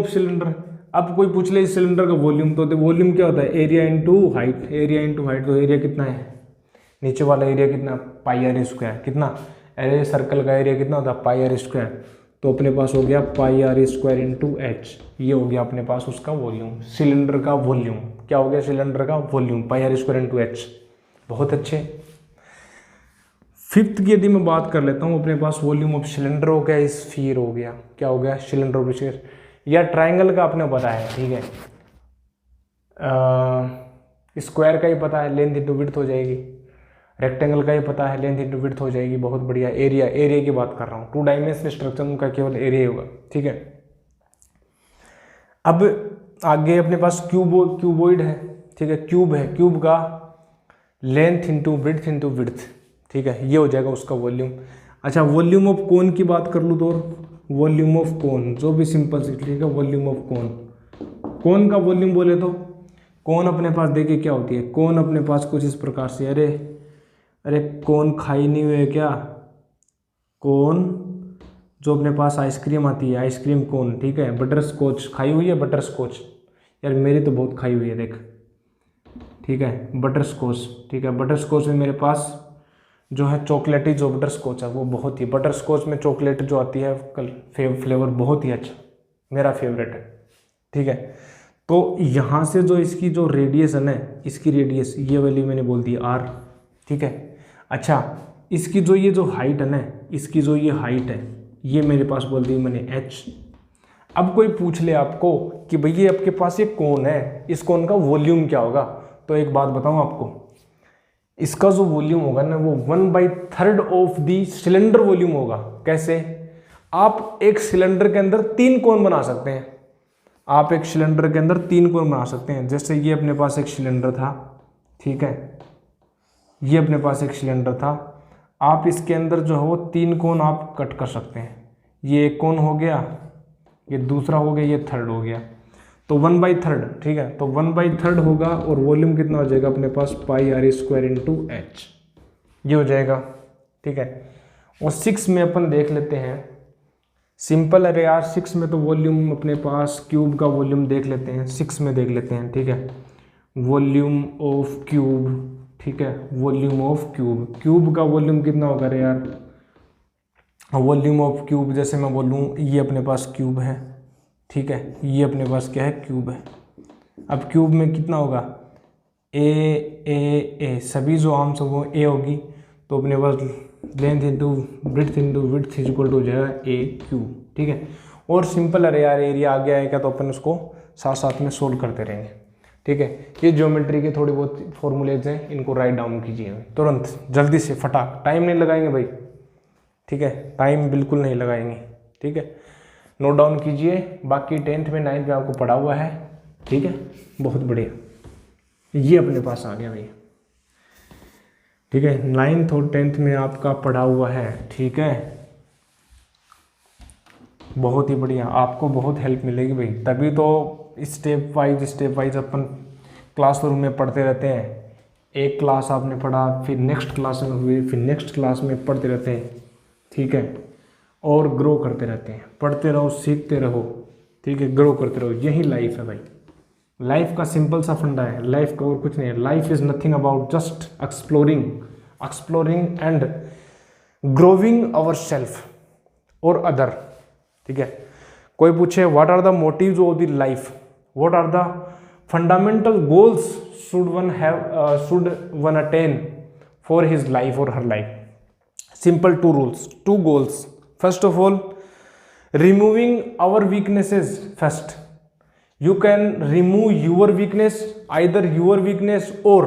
सिलेंडर, अब कोई पूछ ले इस सिलेंडर का वॉल्यूम, तो वॉल्यूम क्या होता है? एरिया इंटू हाइट, तो एरिया कितना है? नीचे वाला एरिया कितना? πr square. कितना? अरे सर्कल का एरिया कितना होता है? πr square. तो अपने पास हो गया πr स्क्वायर इंटू एच, ये हो गया अपने पास उसका वॉल्यूम, सिलेंडर का वॉल्यूम। क्या हो गया? सिलेंडर का volume, πr square into H. बहुत अच्छे। फिफ्थ की यदि मैं बात कर लेता हूँ, अपने पास वॉल्यूम ऑफ सिलेंडर हो गया, स्फीयर हो गया। क्या हो गया? Cylinder of sphere. या ट्राइंगल का आपने बताया, ठीक है, स्क्वायर का ही पता है, लेंथ इंटू विड्थ हो जाएगी। रेक्टेंगल का ही पता है, लेंथ इंटू विड्थ हो जाएगी। बहुत बढ़िया। एरिया की बात कर रहा हूँ, 2 डायमेंशनल स्ट्रक्चर का केवल एरिया होगा, ठीक है। अब आगे अपने पास क्यूबॉइड है, ठीक है, क्यूब है, क्यूब का लेंथ इंटू विड्थ, ठीक है, ये हो जाएगा उसका वॉल्यूम। अच्छा, वॉल्यूम ऑफ कोन की बात कर लूँ तो, वॉल्यूम ऑफ कोन, जो भी सिंपल सी, ठीक है, वॉल्यूम ऑफ कोन का वॉल्यूम बोले तो, कोन अपने पास देखिए क्या होती है। कोन अपने पास कुछ इस प्रकार से, अरे कोन खाई नहीं हुए क्या? कोन जो अपने पास आइसक्रीम आती है, आइसक्रीम कोन, ठीक है, बटर स्कॉच खाई हुई है? बटर स्कॉच यार मेरी तो बहुत खाई हुई है, देख, ठीक है, बटर स्कॉच, ठीक है। बटर स्कॉच में मेरे पास जो है चॉकलेटी जो बटर स्कॉच है वो बहुत ही, बटर स्कॉच में चॉकलेट जो आती है फ्लेवर बहुत ही अच्छा, मेरा फेवरेट है, ठीक है। तो यहाँ से जो इसकी जो रेडियसन है, इसकी रेडियस ये वाली मैंने बोल दी r, ठीक है। अच्छा, इसकी जो ये जो हाइट है ना, इसकी जो ये हाइट है, ये मेरे पास बोल दी मैंने h। अब कोई पूछ ले आपको कि भैया आपके पास ये कोन है, इस कोन का वॉल्यूम क्या होगा, तो एक बात बताऊं आपको, इसका जो वॉल्यूम होगा ना वो 1/3 ऑफ दी सिलेंडर वॉल्यूम होगा। कैसे? आप एक सिलेंडर के अंदर 3 कोन बना सकते हैं, आप एक सिलेंडर के अंदर 3 कोन बना सकते हैं। जैसे ये अपने पास एक सिलेंडर था, ठीक है, ये अपने पास एक सिलेंडर था, आप इसके अंदर जो है वो 3 कोन आप कट कर सकते हैं। ये एक कोन हो गया, ये दूसरा हो गया, ये थर्ड हो गया, तो 1/3, ठीक है, तो 1/3 होगा, और वॉल्यूम कितना हो जाएगा अपने पास? πr स्क्वायर इंटू एच, ये हो जाएगा, ठीक है। और 6 में अपन देख लेते हैं, सिंपल है यार, 6 में तो वॉल्यूम अपने पास क्यूब का वॉल्यूम देख लेते हैं, 6 में देख लेते हैं, ठीक है, वॉल्यूम ऑफ क्यूब, ठीक है, वॉल्यूम ऑफ क्यूब का वॉल्यूम कितना होगा रे यार? वॉल्यूम ऑफ क्यूब, जैसे मैं बोलूँ ये अपने पास क्यूब है, ठीक है, ये अपने पास क्या है? क्यूब है। अब क्यूब में कितना होगा? ए, सभी जो आर्म्स वो ए होगी, तो अपने पास length into width is equal to हो जाएगा ए क्यूब, ठीक है। और सिंपल है यार, एरिया आ गया है तो अपन उसको साथ साथ में सोल्व करते रहेंगे, ठीक है। ये ज्योमेट्री के थोड़ी बहुत फॉर्मूलेज हैं, इनको राइट डाउन कीजिए तुरंत, जल्दी से, फटाक, टाइम नहीं लगाएंगे भाई, ठीक है, टाइम बिल्कुल नहीं लगाएंगे, ठीक है, नोट डाउन कीजिए। बाकी 10th में 9th में आपको पढ़ा हुआ है, ठीक है, बहुत बढ़िया, ये अपने पास आ गया भैया, ठीक है, 9th और 10th में आपका पढ़ा हुआ है, ठीक है, बहुत ही बढ़िया, आपको बहुत हेल्प मिलेगी भाई, तभी तो स्टेप वाइज अपन क्लासरूम में पढ़ते रहते हैं। एक क्लास आपने पढ़ा, फिर नेक्स्ट क्लास में हुई, फिर नेक्स्ट क्लास में पढ़ते रहते हैं, ठीक है, और ग्रो करते रहते हैं, पढ़ते रहो, सीखते रहो, ठीक है, ग्रो करते रहो, यही लाइफ है भाई। लाइफ का सिंपल सा फंडा है, लाइफ का और कुछ नहीं है। Life is nothing about just exploring and growing our self और अदर, ठीक है। कोई पूछे what are the motives of the life, what are the fundamental goals should one attain for his life और her life. Simple two rules, two goals. First of all, removing our weaknesses first. You can remove your weakness, either your weakness or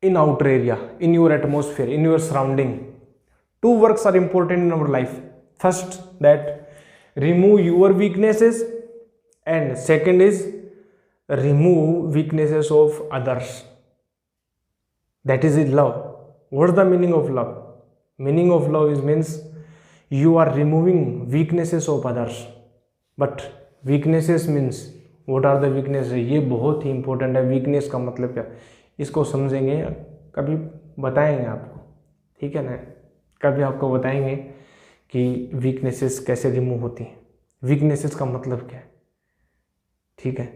in outer area, in your atmosphere, in your surrounding. Two works are important in our life. First, that remove your weaknesses, and second is remove weaknesses of others. That is it, love. What is the meaning of love? Meaning of love is means you are removing weaknesses of others. But weaknesses means what are the weaknesses? ये बहुत ही important है. Weakness का मतलब क्या, इसको समझेंगे, कभी बताएंगे आपको, ठीक है ना. कभी आपको बताएंगे कि वीकनेसेस कैसे रिमूव होती हैं, वीकनेसेस का मतलब क्या है, ठीक है.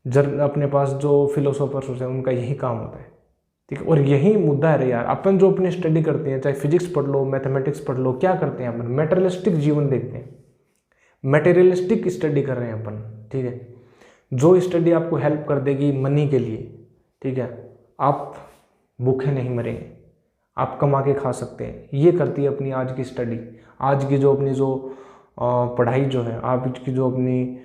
जब अपने पास जो फिलोसोफर्स होते हैं उनका यही काम होता है, ठीक है. और यही मुद्दा है यार. अपन जो अपनी स्टडी करते हैं, चाहे फिजिक्स पढ़ लो, मैथमेटिक्स पढ़ लो, क्या करते हैं अपन? मेटेरियलिस्टिक जीवन देखते हैं, मटेरियलिस्टिक स्टडी कर रहे हैं अपन, ठीक है. जो स्टडी आपको हेल्प कर देगी मनी के लिए, ठीक है, आप भूखे नहीं मरेंगे, आप कमा के खा सकते हैं, ये करती है अपनी आज की स्टडी. आज की जो अपनी जो पढ़ाई जो है, आज की जो अपनी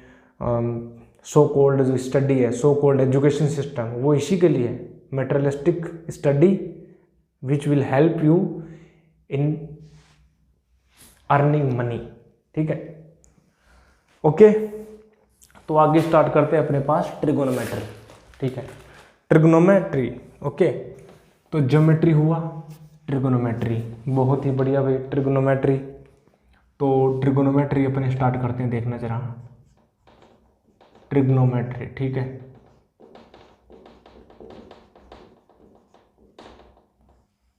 सो कोल्ड जो स्टडी है, सो कोल्ड एजुकेशन सिस्टम, वो इसी के लिए है. Materialistic study which will help you in earning money, ठीक है. ओके, तो आगे स्टार्ट करते हैं अपने पास ट्रिगोनोमेट्री, ठीक है. Trigonometry, okay. तो ज्योमेट्री हुआ, ट्रिगोनोमेट्री, बहुत ही बढ़िया भाई. ट्रिगोनोमेट्री, तो ट्रिगोनोमेट्री अपन स्टार्ट करते हैं, देखना जरा. ट्रिगोनोमेट्री, ठीक है.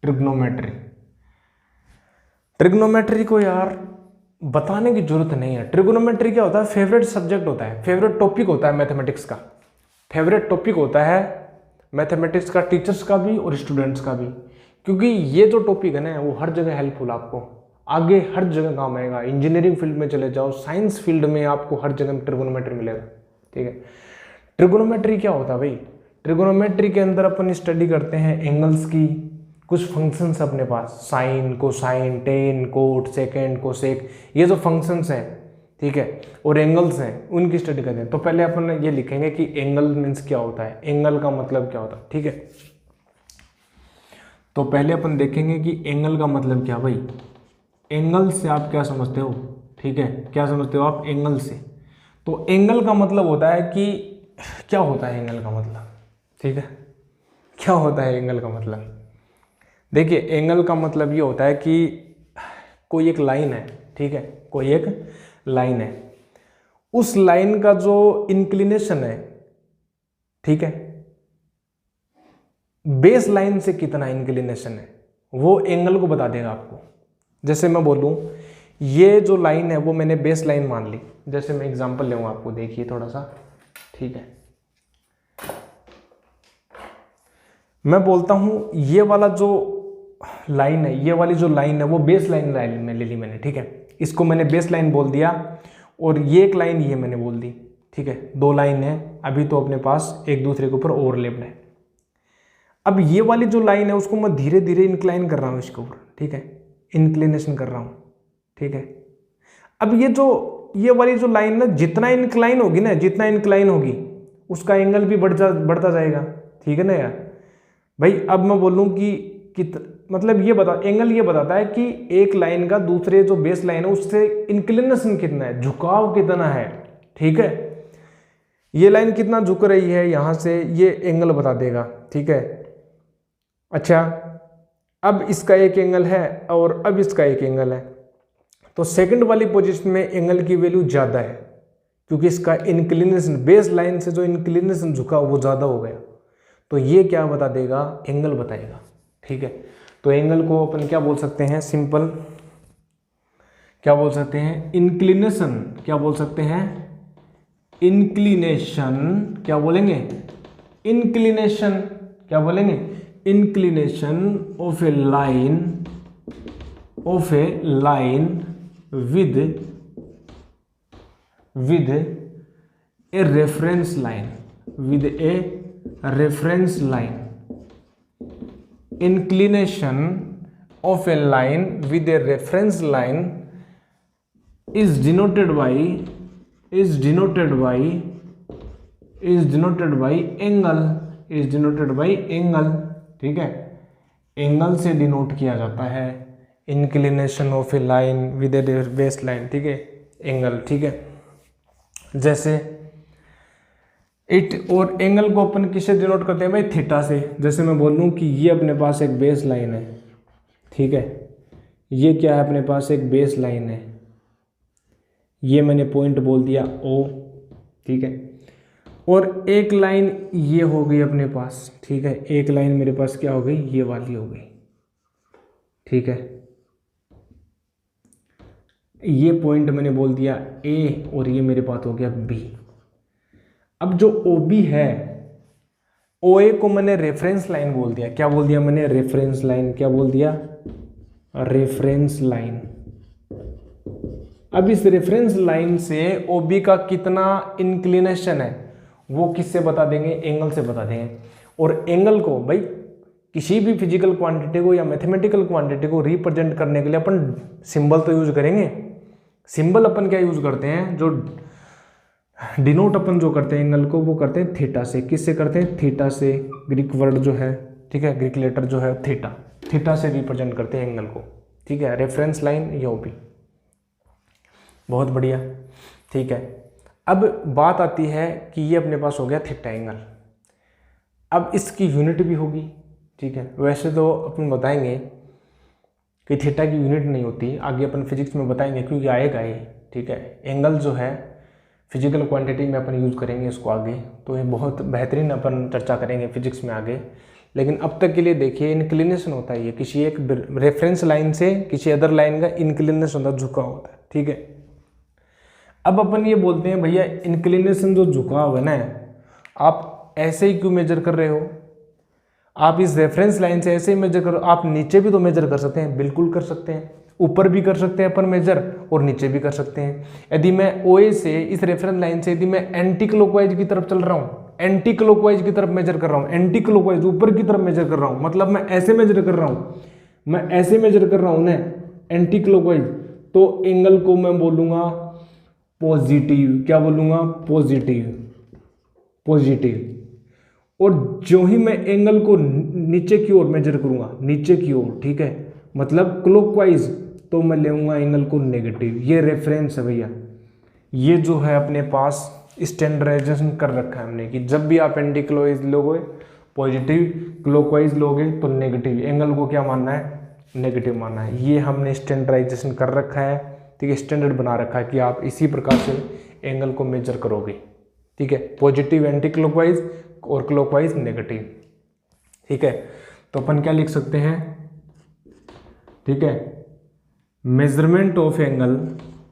ट्रिगोनोमेट्री, ट्रिगोनोमेट्री को यार बताने की जरूरत नहीं है. ट्रिगोनोमेट्री क्या होता है? फेवरेट सब्जेक्ट होता है, फेवरेट टॉपिक होता है मैथमेटिक्स का. फेवरेट टॉपिक होता है मैथमेटिक्स का, टीचर्स का भी और स्टूडेंट्स का भी. क्योंकि ये जो टॉपिक है ना, वो हर जगह हेल्पफुल, आपको आगे हर जगह काम आएगा. इंजीनियरिंग फील्ड में चले जाओ, साइंस फील्ड में आपको हर जगह ट्रिगोनोमेट्री मिलेगा, ठीक है. ट्रिगोनोमेट्री क्या होता है भाई? ट्रिगोनोमेट्री के अंदर अपन स्टडी करते हैं एंगल्स की, कुछ फंक्शंस अपने पास, sine, cosine, tan, cot, secant, cosec, ये जो फंक्शंस हैं, ठीक है, और एंगल्स हैं, उनकी स्टडी करते हैं. तो पहले अपन ये लिखेंगे कि एंगल मीन्स क्या होता है, एंगल का मतलब क्या होता है, ठीक है. तो पहले अपन देखेंगे कि एंगल का मतलब क्या भाई. एंगल से आप क्या समझते हो, ठीक है, क्या समझते हो आप एंगल से? तो एंगल का मतलब होता है कि क्या होता है एंगल का मतलब, ठीक है. क्या होता है एंगल का मतलब? देखिए, एंगल का मतलब ये होता है कि कोई एक लाइन है, ठीक है, कोई एक लाइन है, उस लाइन का जो इंक्लिनेशन है, ठीक है, बेस लाइन से कितना इंक्लिनेशन है, वो एंगल को बता देगा आपको. जैसे मैं बोलूं, ये जो लाइन है वो मैंने बेस लाइन मान ली. जैसे मैं एग्जांपल लूंगा आपको, देखिए थोड़ा सा, ठीक है. मैं बोलता हूं ये वाला जो लाइन है, ये वाली जो लाइन है वो बेस लाइन में ले ली मैंने, ठीक है. इसको मैंने बेस लाइन बोल दिया, और ये एक लाइन ये मैंने बोल दी, ठीक है. दो लाइन है अभी तो अपने पास एक दूसरे के ऊपर ओवरलैप्ड है. अब ये वाली जो लाइन है उसको मैं धीरे धीरे इंक्लाइन कर रहा हूँ इसके ऊपर, ठीक है, इंक्लिनेशन कर रहा हूँ, ठीक है. अब ये वाली जो लाइन ना, जितना इंक्लाइन होगी ना, जितना इंक्लाइन होगी उसका एंगल भी बढ़ता जाएगा, ठीक है ना यार भाई. अब मैं बोलूँ कि मतलब ये बता, एंगल ये बताता है कि एक लाइन का दूसरे जो बेस लाइन है उससे इंक्लिनेशन कितना है, झुकाव कितना है, ठीक है. ये लाइन कितना झुक रही है यहाँ से, ये एंगल बता देगा, ठीक है. अच्छा, अब इसका एक एंगल है और अब इसका एक एंगल है, तो सेकंड वाली पोजीशन में एंगल की वैल्यू ज़्यादा है, क्योंकि इसका इंक्लिनेशन, बेस लाइन से जो इंक्लिनेशन झुका वो ज़्यादा हो गया. तो ये क्या बता देगा, एंगल बताएगा, ठीक है. तो एंगल को अपन क्या बोल सकते हैं, सिंपल क्या बोल सकते हैं, इंक्लिनेशन. क्या बोल सकते हैं, इंक्लिनेशन. क्या बोलेंगे, इंक्लिनेशन. क्या बोलेंगे, inclination of A line with a reference line, with a reference line. Inclination of A line with a reference line is denoted by angle, ठीक है, एंगल से डिनोट किया जाता है inclination of A line with A base line, ठीक है, angle, ठीक है। जैसे इट, और एंगल को अपन किससे डिनोट करते हैं भाई, थीटा से। जैसे मैं बोल लूँ कि ये अपने पास एक बेस लाइन है, ठीक है, ये क्या है अपने पास एक बेस लाइन है, ये मैंने पॉइंट बोल दिया O, ठीक है, और एक लाइन ये हो गई अपने पास, ठीक है, एक लाइन मेरे पास क्या हो गई, ये वाली हो गई, ठीक है, ये पॉइंट मैंने बोल दिया A और ये मेरे पास हो गया B। अब जो OB है, OA को मैंने रेफरेंस लाइन बोल दिया, क्या बोल दिया मैंने, रेफरेंस लाइन, क्या बोल दिया, रेफरेंस लाइन। अब इस रेफरेंस लाइन से OB का कितना इंक्लिनेशन है वो किससे बता देंगे, एंगल से बता देंगे। और एंगल को भाई किसी भी फिजिकल क्वांटिटी को या मैथमेटिकल क्वांटिटी को रिप्रेजेंट करने के लिए अपन सिंबल तो यूज करेंगे। सिंबल अपन क्या यूज करते हैं, जो डिनोट अपन जो करते हैं एंगल को, वो करते हैं थीटा से। किससे करते हैं, थीटा से। ग्रीक वर्ड जो है, ठीक है, ग्रीक लेटर जो है थीटा, थीटा से रिप्रेजेंट करते हैं एंगल को, ठीक है, रेफरेंस लाइन या OB। बहुत बढ़िया, ठीक है। अब बात आती है कि ये अपने पास हो गया थीटा एंगल। अब इसकी यूनिट भी होगी, ठीक है। वैसे तो अपन बताएंगे कि थीटा की यूनिट नहीं होती, आगे अपन फिजिक्स में बताएंगे क्योंकि आएगा ये, ठीक है। एंगल जो है फिजिकल क्वांटिटी में अपन यूज़ करेंगे इसको आगे, तो ये बहुत बेहतरीन अपन चर्चा करेंगे फिजिक्स में आगे। लेकिन अब तक के लिए देखिए, इंक्लिनेशन होता है ये किसी एक रेफरेंस लाइन से किसी अदर लाइन का इंक्लिनेशन होता है, झुकाव होता है, ठीक है। अब अपन ये बोलते हैं भैया इंक्लिनेशन जो झुकाव है ना, आप ऐसे ही क्यों मेजर कर रहे हो, आप इस रेफरेंस लाइन से ऐसे ही मेजर करो। आप नीचे भी तो मेजर कर सकते हैं, बिल्कुल कर सकते हैं, ऊपर भी कर सकते हैं अपन मेजर और नीचे भी कर सकते हैं। यदि मैं OA से इस रेफरेंस लाइन से यदि मैं एंटी क्लॉकवाइज की तरफ चल रहा हूँ, एंटी क्लॉकवाइज की तरफ मेजर कर रहा हूँ, एंटी क्लॉकवाइज ऊपर की तरफ मेजर कर रहा हूँ, मतलब मैं ऐसे मेजर कर रहा हूँ, मैं ऐसे मेजर कर रहा हूँ ना एंटी क्लॉकवाइज, तो एंगल को मैं बोलूँगा पॉजिटिव। क्या बोलूँगा, पॉजिटिव, पॉजिटिव। और जो ही मैं एंगल को नीचे की ओर मेजर करूँगा, नीचे की ओर, ठीक है, मतलब क्लॉकवाइज, तो मैं लेऊंगा एंगल को नेगेटिव। ये रेफरेंस है भैया, ये जो है अपने पास स्टैंडर्डाइजेशन कर रखा है हमने कि जब भी आप एंटी क्लॉकवाइज लोगे पॉजिटिव, क्लॉकवाइज लोगे तो नेगेटिव। एंगल को क्या मानना है, नेगेटिव मानना है। ये हमने स्टैंडर्डाइजेशन कर रखा है, ठीक है, स्टैंडर्ड बना रखा है कि आप इसी प्रकार से एंगल को मेजर करोगे, ठीक है, पॉजिटिव एंटी क्लॉकवाइज और क्लॉकवाइज नेगेटिव, ठीक है। तो अपन क्या लिख सकते हैं, ठीक है, मेजरमेंट ऑफ एंगल,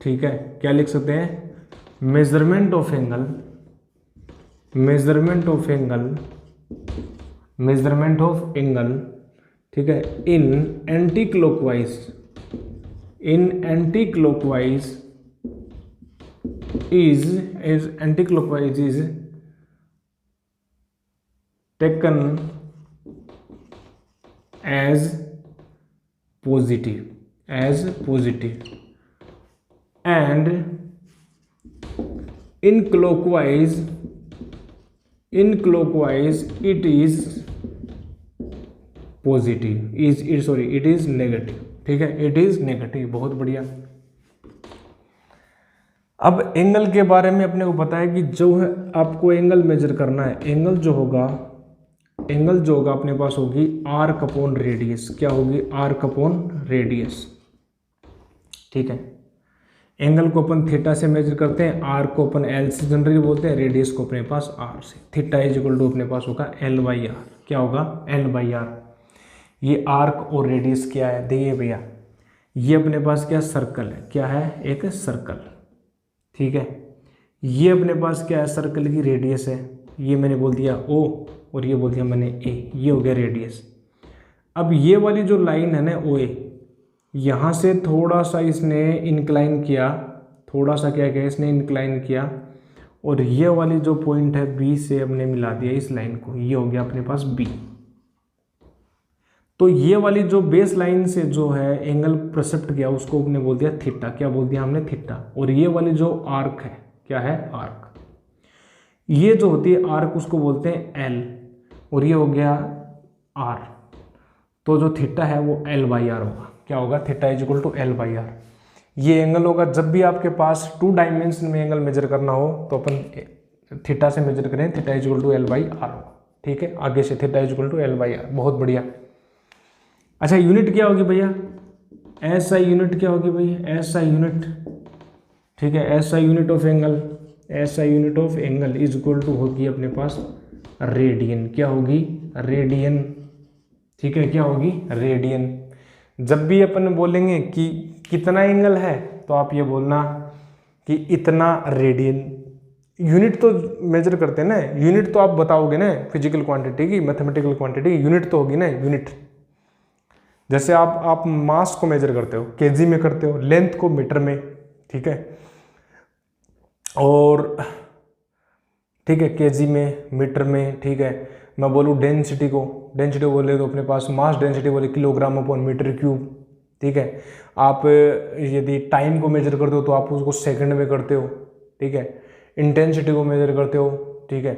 ठीक है, क्या लिख सकते हैं, measurement of angle, measurement of angle, measurement of angle, ठीक है, in anti clockwise, in anti clockwise is anti clockwise is taken as positive, as positive, and in clockwise it is positive, it is negative, ठीक है, it is negative। बहुत बढ़िया। अब angle के बारे में अपने को पता है कि जो है आपको एंगल मेजर करना है, एंगल जो होगा अपने पास होगी आर्क अपॉन रेडियस। क्या होगी, आर्क अपॉन रेडियस, ठीक है। एंगल को अपन थीटा से मेजर करते हैं, आर्क को अपन L से जनरली बोलते हैं, रेडियस को अपने पास R से। थीटा इज इक्वल टू अपने पास होगा L/R। क्या होगा, L/R। ये आर्क और रेडियस क्या है, देखिए भैया, ये अपने पास क्या सर्कल है, क्या है, एक सर्कल, ठीक है। ये अपने पास क्या है, सर्कल की रेडियस है, ये मैंने बोल दिया O और ये बोल दिया मैंने A, ये हो गया रेडियस। अब ये वाली जो लाइन है ना OA, यहाँ से थोड़ा सा इसने इंक्लाइन किया, थोड़ा सा क्या किया इसने इंक्लाइन किया, और ये वाली जो पॉइंट है B से हमने मिला दिया इस लाइन को, ये हो गया अपने पास B। तो ये वाली जो बेस लाइन से जो है एंगल प्रसेप्ट किया उसको हमने बोल दिया थीटा। क्या बोल दिया हमने? थीटा। और ये वाली जो आर्क है, क्या है? आर्क। ये जो होती है आर्क उसको बोलते हैं एल, और ये हो गया आर। तो जो थीटा है वो एल बाई आर होगा। क्या होगा? Theta is equal to L by R. ये एंगल होगा। जब भी आपके पास 2 डायमेंशन में एंगल मेजर करना हो तो अपन थीटा से मेजर करें, theta is equal to L by R होगा। ठीक है, आगे से theta is equal to L by R. बहुत बढ़िया। अच्छा, यूनिट क्या होगी भैया? एस आई यूनिट क्या होगी भैया? S I unit. ठीक है, S I unit of angle, S I unit of angle is equal to होगी अपने पास रेडियन। क्या होगी? रेडियन। ठीक है, क्या होगी? रेडियन। जब भी अपन बोलेंगे कि कितना एंगल है तो आप ये बोलना कि इतना रेडियन। यूनिट तो मेजर करते हैं ना, यूनिट तो आप बताओगे ना, फिजिकल क्वांटिटी की, मैथमेटिकल क्वांटिटी की यूनिट तो होगी ना, यूनिट। जैसे आप मास को मेजर करते हो केजी में करते हो, लेंथ को मीटर में। ठीक है, और ठीक है केजी में, मीटर में। ठीक है, मैं बोलूँ डेंसिटी को बोले तो अपने पास मास डेंसिटी बोले किलोग्राम अपॉन मीटर क्यूब। ठीक है, आप यदि टाइम को मेजर करते हो तो आप उसको सेकंड में करते हो। ठीक है, इंटेंसिटी को मेजर करते हो। ठीक है,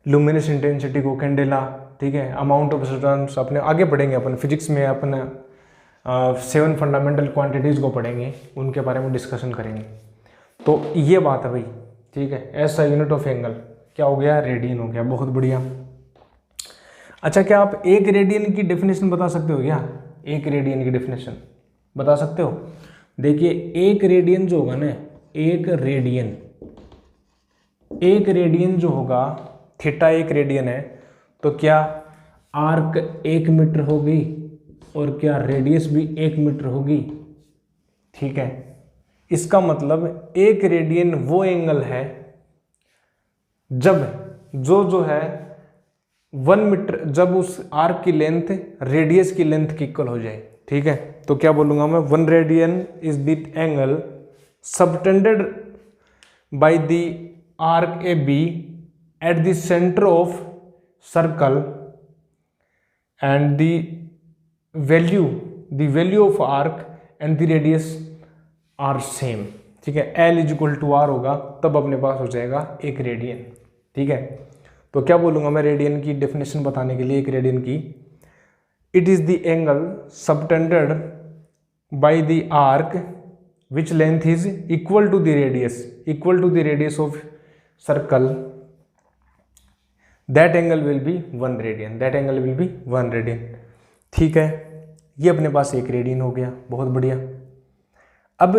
लुमिनस इंटेंसिटी को, कैंडेला। ठीक है, अमाउंट ऑफ सब्सटेंस अपने आगे पढ़ेंगे अपन फिजिक्स में, अपन 7 फंडामेंटल क्वांटिटीज़ को पढ़ेंगे, उनके बारे में डिस्कशन करेंगे। तो ये बात है भाई। ठीक है, ऐसा यूनिट ऑफ एंगल क्या हो गया? रेडियन हो गया। बहुत बढ़िया। अच्छा, क्या आप एक रेडियन की डेफिनेशन बता सकते हो? क्या एक रेडियन की डेफिनेशन बता सकते हो? देखिए, एक रेडियन जो होगा ना, एक रेडियन जो होगा, थीटा एक रेडियन है, तो क्या आर्क 1 मीटर होगी और क्या रेडियस भी 1 मीटर होगी? ठीक है, इसका मतलब एक रेडियन वो एंगल है जब जो है 1 मीटर, जब उस आर्क की लेंथ रेडियस की लेंथ की इक्वल हो जाए। ठीक है, तो क्या बोलूंगा मैं? 1 radian is the angle subtended by the arc A B at the centre of circle and the value of arc and the radius R same. ठीक है, L is equal to R होगा, तब अपने पास हो जाएगा एक रेडियन। ठीक है, तो क्या बोलूंगा मैं रेडियन की डेफिनेशन बताने के लिए? एक रेडियन की, it is the angle subtended by the arc which length is equal to the radius of circle, that angle will be 1 radian. ठीक है, ये अपने पास एक रेडियन हो गया। बहुत बढ़िया। अब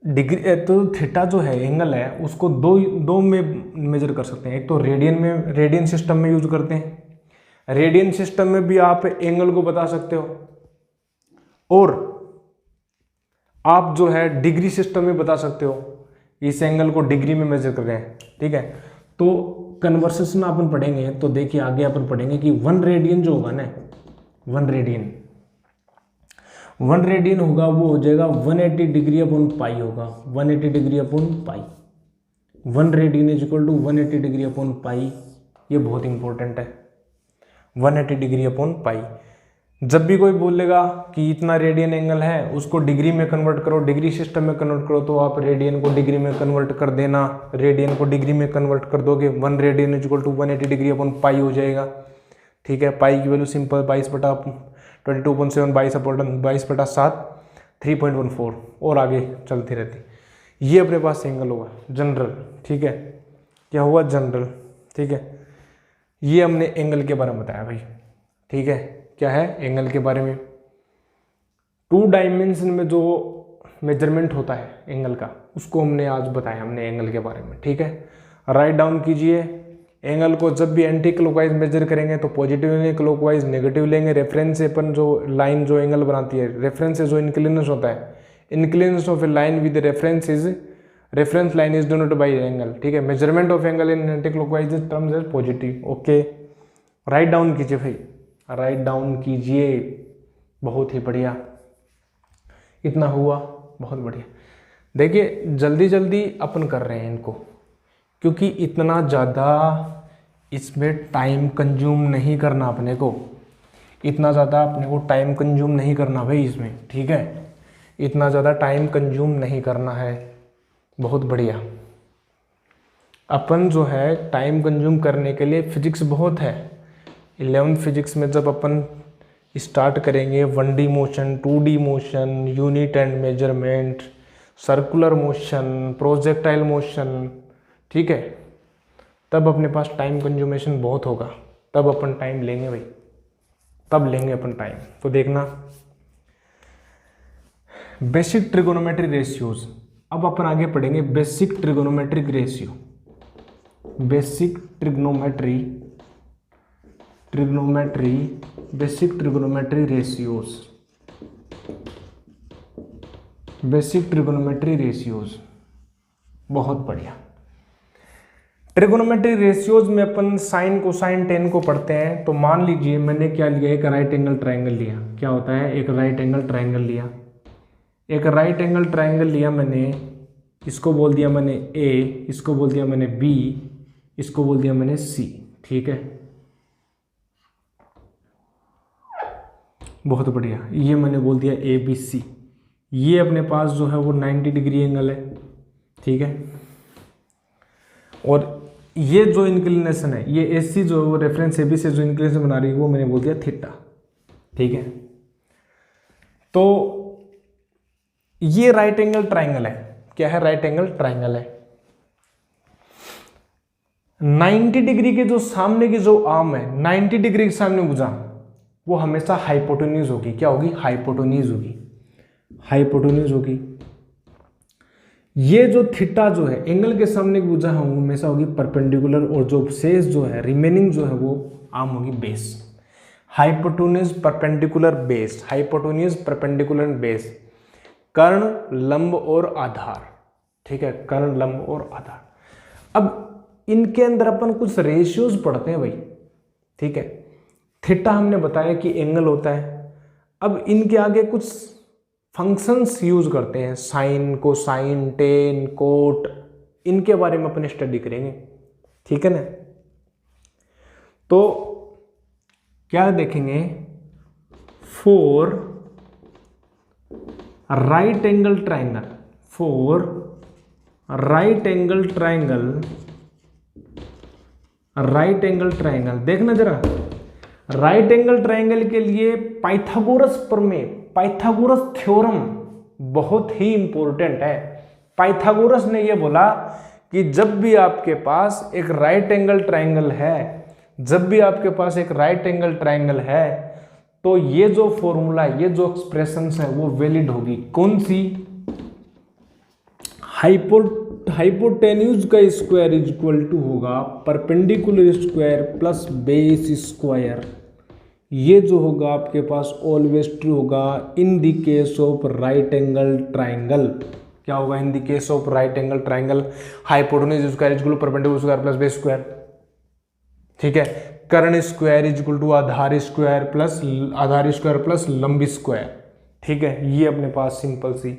डिग्री, तो थीटा जो है एंगल है उसको दो में मेजर कर सकते हैं। एक तो रेडियन में, रेडियन सिस्टम में यूज करते हैं। रेडियन सिस्टम में भी आप एंगल को बता सकते हो, और आप जो है डिग्री सिस्टम में बता सकते हो। इस एंगल को डिग्री में मेजर कर रहे हैं। ठीक है, तो कन्वर्सेशन अपन पढ़ेंगे तो देखिए आगे अपन पढ़ेंगे कि 1 रेडियन जो होगा ना, 1 रेडियन होगा वो हो जाएगा 180 डिग्री अपॉन पाई होगा, 180 degree upon pi. 1 radian is equal to 180 degree upon pi. ये बहुत इंपॉर्टेंट है, 180 डिग्री अपॉन पाई। जब भी कोई बोलेगा कि इतना रेडियन एंगल है, उसको डिग्री में कन्वर्ट करो, डिग्री सिस्टम में कन्वर्ट करो, तो आप रेडियन को डिग्री में कन्वर्ट कर देना। रेडियन को डिग्री में कन्वर्ट कर दोगे, 1 radian is equal to 180 degree upon pi हो जाएगा। ठीक है, पाई की वैल्यू सिंपल 22/22.7 22/7 3.14 और आगे चलती रहती। ये अपने पास एंगल होगा जनरल। ठीक है, क्या हुआ? जनरल। ठीक है, ये हमने एंगल के बारे में बताया भाई। ठीक है, क्या है? एंगल के बारे में। 2 डायमेंशन में जो मेजरमेंट होता है एंगल का, उसको हमने आज बताया हमने एंगल के बारे में। ठीक है, राइट डाउन कीजिए। एंगल को जब भी एंटी क्लॉकवाइज मेजर करेंगे तो पॉजिटिव लेंगे, क्लॉकवाइज नेगेटिव लेंगे। रेफरेंस से अपन जो लाइन जो एंगल बनाती है, रेफरेंस से जो इंक्लिनेशन होता है, inclination of A line with reference line is denoted by angle. ठीक है, measurement of angle in anti clockwise terms is positive. Okay, write down कीजिए भाई, राइट डाउन कीजिए। बहुत ही बढ़िया, इतना हुआ, बहुत बढ़िया। देखिए जल्दी जल्दी अपन कर रहे हैं इनको, क्योंकि इतना ज़्यादा इसमें टाइम कंज्यूम नहीं करना अपने को। इतना ज़्यादा अपने को टाइम कंज्यूम नहीं करना भाई इसमें, ठीक है, इतना ज़्यादा टाइम कंज्यूम नहीं करना है। बहुत बढ़िया। अपन जो है टाइम कंज्यूम करने के लिए फिजिक्स बहुत है। 11th फिजिक्स में जब अपन स्टार्ट करेंगे 1D motion, 2D motion, unit and measurement, circular motion, projectile motion, ठीक है, तब अपने पास टाइम कंज्यूमेशन बहुत होगा, तब अपन टाइम लेंगे भाई, तब लेंगे अपन टाइम। तो देखना बेसिक ट्रिगोनोमेट्री रेशियोज। अब अपन आगे पढ़ेंगे basic trigonometric ratio, basic trigonometry basic trigonometry ratios, basic trigonometry ratios. बहुत बढ़िया। ट्रिगोनोमेट्री रेशियोज में अपन साइन कोसाइन टेन को पढ़ते हैं। तो मान लीजिए मैंने क्या लिया, एक राइट एंगल ट्राइंगल लिया। क्या होता है, एक राइट एंगल ट्राइंगल लिया, एक राइट एंगल ट्राइंगल लिया मैंने, इसको बोल दिया मैंने ए, इसको बोल दिया मैंने बी, इसको बोल दिया मैंने सी, ठीक है। बहुत बढ़िया, ये मैंने बोल दिया ए बी सी। ये अपने पास जो है वो 90 डिग्री एंगल है, ठीक है। और ये जो इंक्लिनेशन है, ये ए सी जो है वो रेफरेंस ए बी से जो इंक्लिनेशन बना रही है वो मैंने बोल दिया थीटा, ठीक है। तो ये राइट एंगल ट्राइंगल है। क्या है, राइट एंगल ट्राइंगल है। 90 डिग्री के जो सामने की जो आर्म है, 90 डिग्री के सामने भुजा, वो हमेशा हाइपोटेन्यूज होगी। क्या होगी, हाइपोटेन्यूज होगी, हाइपोटेन्यूज होगी। ये जो थीटा जो है एंगल के सामने की भुजा है वो हमेशा होगी परपेंडिकुलर, और जो शेष जो है रिमेनिंग जो है वो आर्म होगी base. Hypotenuse perpendicular base, hypotenuse perpendicular base, कर्ण लंब और आधार, ठीक है, कर्ण लंब और आधार। अब इनके अंदर अपन कुछ रेशियोज पढ़ते हैं भाई, ठीक है। थीटा हमने बताया कि एंगल होता है। अब इनके आगे कुछ फंक्शंस यूज करते हैं, साइन, कोसाइन, टेन, कोट, इनके बारे में अपन स्टडी करेंगे, ठीक है ना। तो क्या देखेंगे, for right angle triangle, for right angle triangle, right angle triangle देखना जरा। राइट एंगल ट्राइंगल के लिए पाइथागोरस प्रमेय, पाइथागोरस थ्योरम बहुत ही इंपॉर्टेंट है। पाइथागोरस ने यह बोला कि जब भी आपके पास एक राइट एंगल ट्राइंगल है, जब भी आपके पास एक राइट एंगल ट्राइंगल है, तो ये जो फॉर्मूला, ये जो एक्सप्रेशंस है वो वैलिड होगी। कौन सी, हाइपोटेन्यूज का स्क्वायर इज इक्वल टू होगा perpendicular square plus base square. ये जो होगा आपके पास ऑलवेज ट्रू होगा in the case of right angle triangle. क्या होगा, in the case of right angle triangle hypotenuse square is equal to perpendicular square plus base square, ठीक है। कर्ण स्क्वायर इज इक्वल टू आधार स्क्वायर प्लस लंब square, ठीक है। ये अपने पास सिंपल सी